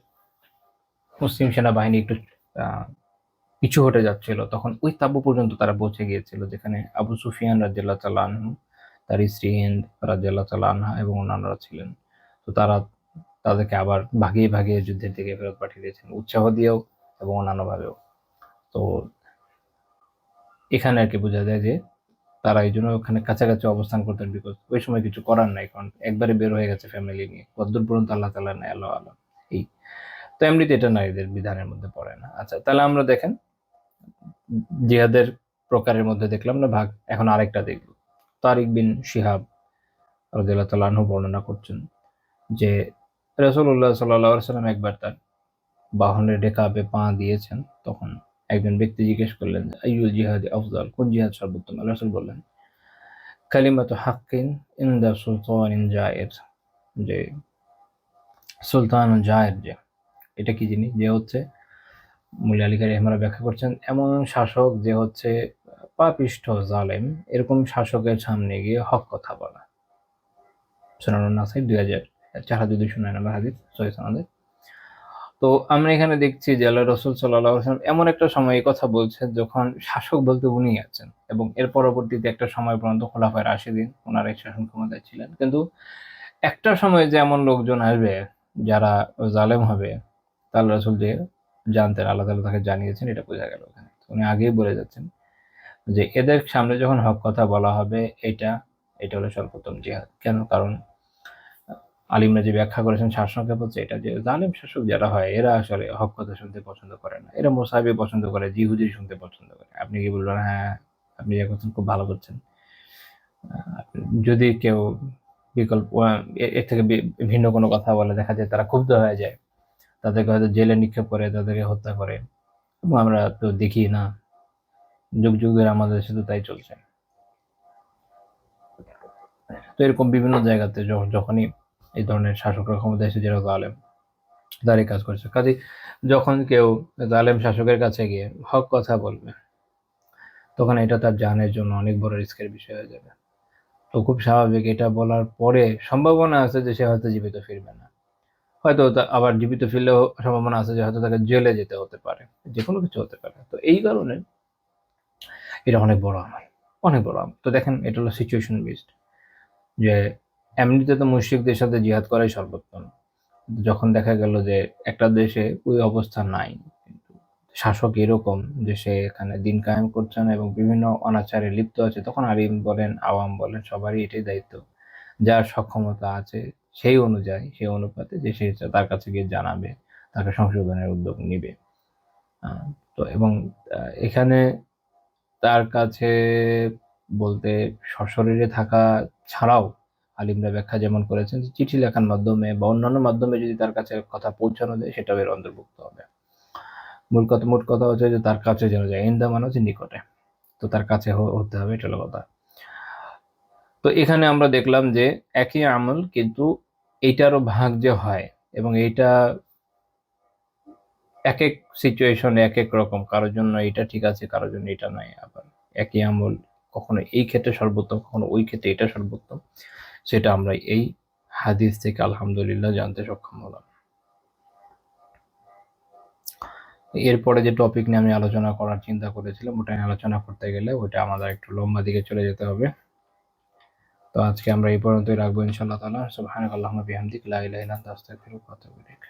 [SPEAKER 2] মুসলিম সেনাবাহিনী একটু পিছু হটে যাচ্ছিল, তখন ওই তাঁবু পর্যন্ত তারা পৌঁছে গিয়েছিল, যেখানে আবু সুফিয়ান রাদিয়াল্লাহু তাআলা আনহু, তার স্ত্রী হিন্দ রাদিয়াল্লাহু তাআলা আনহা এবং অন্যান্যরা ছিলেন। তো তারা তাদেরকে আবার ভাগিয়ে ভাগিয়ে যুদ্ধের দিকে ফেরত পাঠিয়ে দিয়েছেন, উৎসাহ দিয়েও এবং অন্যান্যভাবেও। তো এখানে আর কি বোঝা যায় যে তারা এই জন্য ওখানে কাছাকাছি অবস্থান করতেন, বিকজ ওই সময় কিছু করার নাই, কারণ একবারে বের হয়ে গেছে ফ্যামিলি নিয়ে, কতদূর পর্যন্ত আল্লাহ তাআলা নেয় আল্লাহু আলাম। এই তো এমনিতে এটা নারীদের বিধানের মধ্যে পড়ে না। আচ্ছা, তাহলে আমরা দেখেন জিহাদের প্রকারের মধ্যে দেখলাম না ভাগ, এখন আরেকটা দেখব। তারিক বিন শিহাব রাদিয়াল্লাহু তাআলা আনহু বর্ণনা করছেন যে রাসূলুল্লাহ সাল্লাল্লাহু আলাইহি ওয়াসাল্লাম একবার তার বাহনের রেকাবে পা দিয়েছেন, তখন একজন ব্যক্তি জিজ্ঞেস করলেন, আইয়ুল জিহাদি আফজাল, কোন জিহাদ সর্বোত্তম? আল্লাহ রাসূল বললেন, কালিমাতু হাক্কিন ইনদা সুলতানিন জায়ের, যে সুলতান জায়ের, যে এটা কি জিনিস, যে হচ্ছে মুল্লা আলী কারি রহমাতুল্লাহ ব্যাখ্যা করছেন এমন শাসক যে হচ্ছে পাপিষ্ঠ জালেম, এরকম শাসকের সামনে গিয়ে হক কথা বলা। সুনানুন নাসাই 4209 নম্বর হাদিস, সহিহ সনদে। তো আমরা এখানে দেখছি যে আল্লাহ রাসূল সাল্লাল্লাহু আলাইহি ওয়াসাল্লাম এমন একটা সময় এই কথা বলছেন যখন শাসক বলতে উনিই আছেন, এবং এর পরবর্তীতে একটা সময় পর্যন্ত খোলাফায়ে রাশিদিন ওনার এক শাসন ক্ষমতায় ছিলেন। কিন্তু একটা সময় যে এমন লোকজন আসবে যারা জালেম হবে, তা আল্লাহ রাসূল যে জানতেন, আল্লাহ তাআলা তাকে জানিয়েছেন, এটা বোঝা গেল এখানে। উনি আগেই বলে যাচ্ছেন যে এদের সামনে যখন হক কথা বলা হবে, এটা হলো সর্বোত্তম জিহাদ। কেন? কারণ আলিমরা যে ব্যাখ্যা করেছেন সারসংক্ষেপ হচ্ছে এটা, যে জালেম শাসক যারা হয় এরা আসলে হক কথা শুনতে পছন্দ করে না, এরা মোসাহেবি পছন্দ করে, জিহুদি শুনতে পছন্দ করে। আপনি কি বলবেন, হ্যাঁ আপনি যা করছেন খুব ভালো করছেন। যদি কেউ বিকল্প এর থেকে ভিন্ন কোনো কথা বলে, দেখা যায় তারা ক্ষুব্ধ হয়ে যায়, তাদেরকে হয়তো জেলে নিক্ষেপ করে, তাদেরকে হত্যা করে। এবং আমরা তো দেখি না, যুগ যুগ ধরে আমাদের সাথে তাই চলছে। তো এরকম বিভিন্ন জায়গাতে যখনই এই ধরনের শাসকরা ক্ষমতা এসে, যারা জালেম, তারই কাজ করছে। কাজেই যখন কেউ জালেম শাসকের কাছে গিয়ে হক কথা বলবে, তখন এটা তার জানের জন্য অনেক বড় রিস্কের বিষয় হয়ে যাবে। তো খুব স্বাভাবিক, এটা বলার পরে সম্ভাবনা আছে যে সে হয়তো জীবিত ফিরবে না, হয়তো আবার জীবিত ফিরলেও সম্ভাবনা আছে যে হয়তো তাকে জেলে যেতে হতে পারে, যে কোনো কিছু হতে পারে। তো এই কারণে এটা অনেক বড় আমল, অনেক বড় আমল। তো দেখেন, এটা হলো সিচুয়েশন বেসড, যে এমনিতে তো মুশরিকদের সাথে জিহাদ করাই সর্বোত্তম। যখন দেখা গেল যে একটা দেশে ওই অবস্থা নাই, কিন্তু শাসক এরকম যে সে এখানে দিন কায়েম করছে না এবং বিভিন্ন অনাচারে লিপ্ত আছে, তখন আলিম বলেন আওয়াম বলেন সবারই এটাই দায়িত্ব, যার সক্ষমতা আছে সেই অনুযায়ী সেই অনুপাতে যে সে তার কাছে গিয়ে জানাবে, তাকে সংশোধনের উদ্যোগ নিবে। তো এবং এখানে তার কাছে বলতে সশরীরে থাকা ছাড়াও আলিমরা ব্যাখ্যা যেমন করেছেন যে চিঠি লেখার মাধ্যমে বা অন্যান্য মাধ্যমে যদি তার কাছে কথা পৌঁছানো যায় সেটাও এর অন্তর্ভুক্ত হবে। মোট কথা হচ্ছে যে তার কাছে যেন যায়, ইন্দা মানে হচ্ছে নিকটে, তো তার কাছে হতে হবে, এটা হলো কথা। তো এখানে আমরা দেখলাম যে একই আমল কিন্তু এইটারও ভাগ যে হয় এবং এইটা এক এক সিচুয়েশনে এক এক রকম, কারোর জন্য এটা ঠিক আছে কারোর জন্য এটা নাই। আবার একই আমল কখনো এই ক্ষেত্রে সর্বোত্তম, কখনো ওই ক্ষেত্রে এটা সর্বোত্তম, সেটা আমরা এই হাদিস থেকে আলহামদুলিল্লাহ জানতে সক্ষম হলাম। এরপরে যে টপিক নিয়ে আমি আলোচনা করার চিন্তা করেছিলাম ওটা নিয়ে আলোচনা করতে গেলে ওটা আমাদের একটু লম্বা দিকে চলে যেতে হবে। তো আজকে আমরা এই পর্যন্তই রাখবো ইনশাআল্লাহ তাআলা। সুবহানাকাল্লাহুম্মা বিহামদিকা লা ইলাহা ইল্লা আনতা আস্তাগফিরুকা ওয়া আতুবু ইলাইক।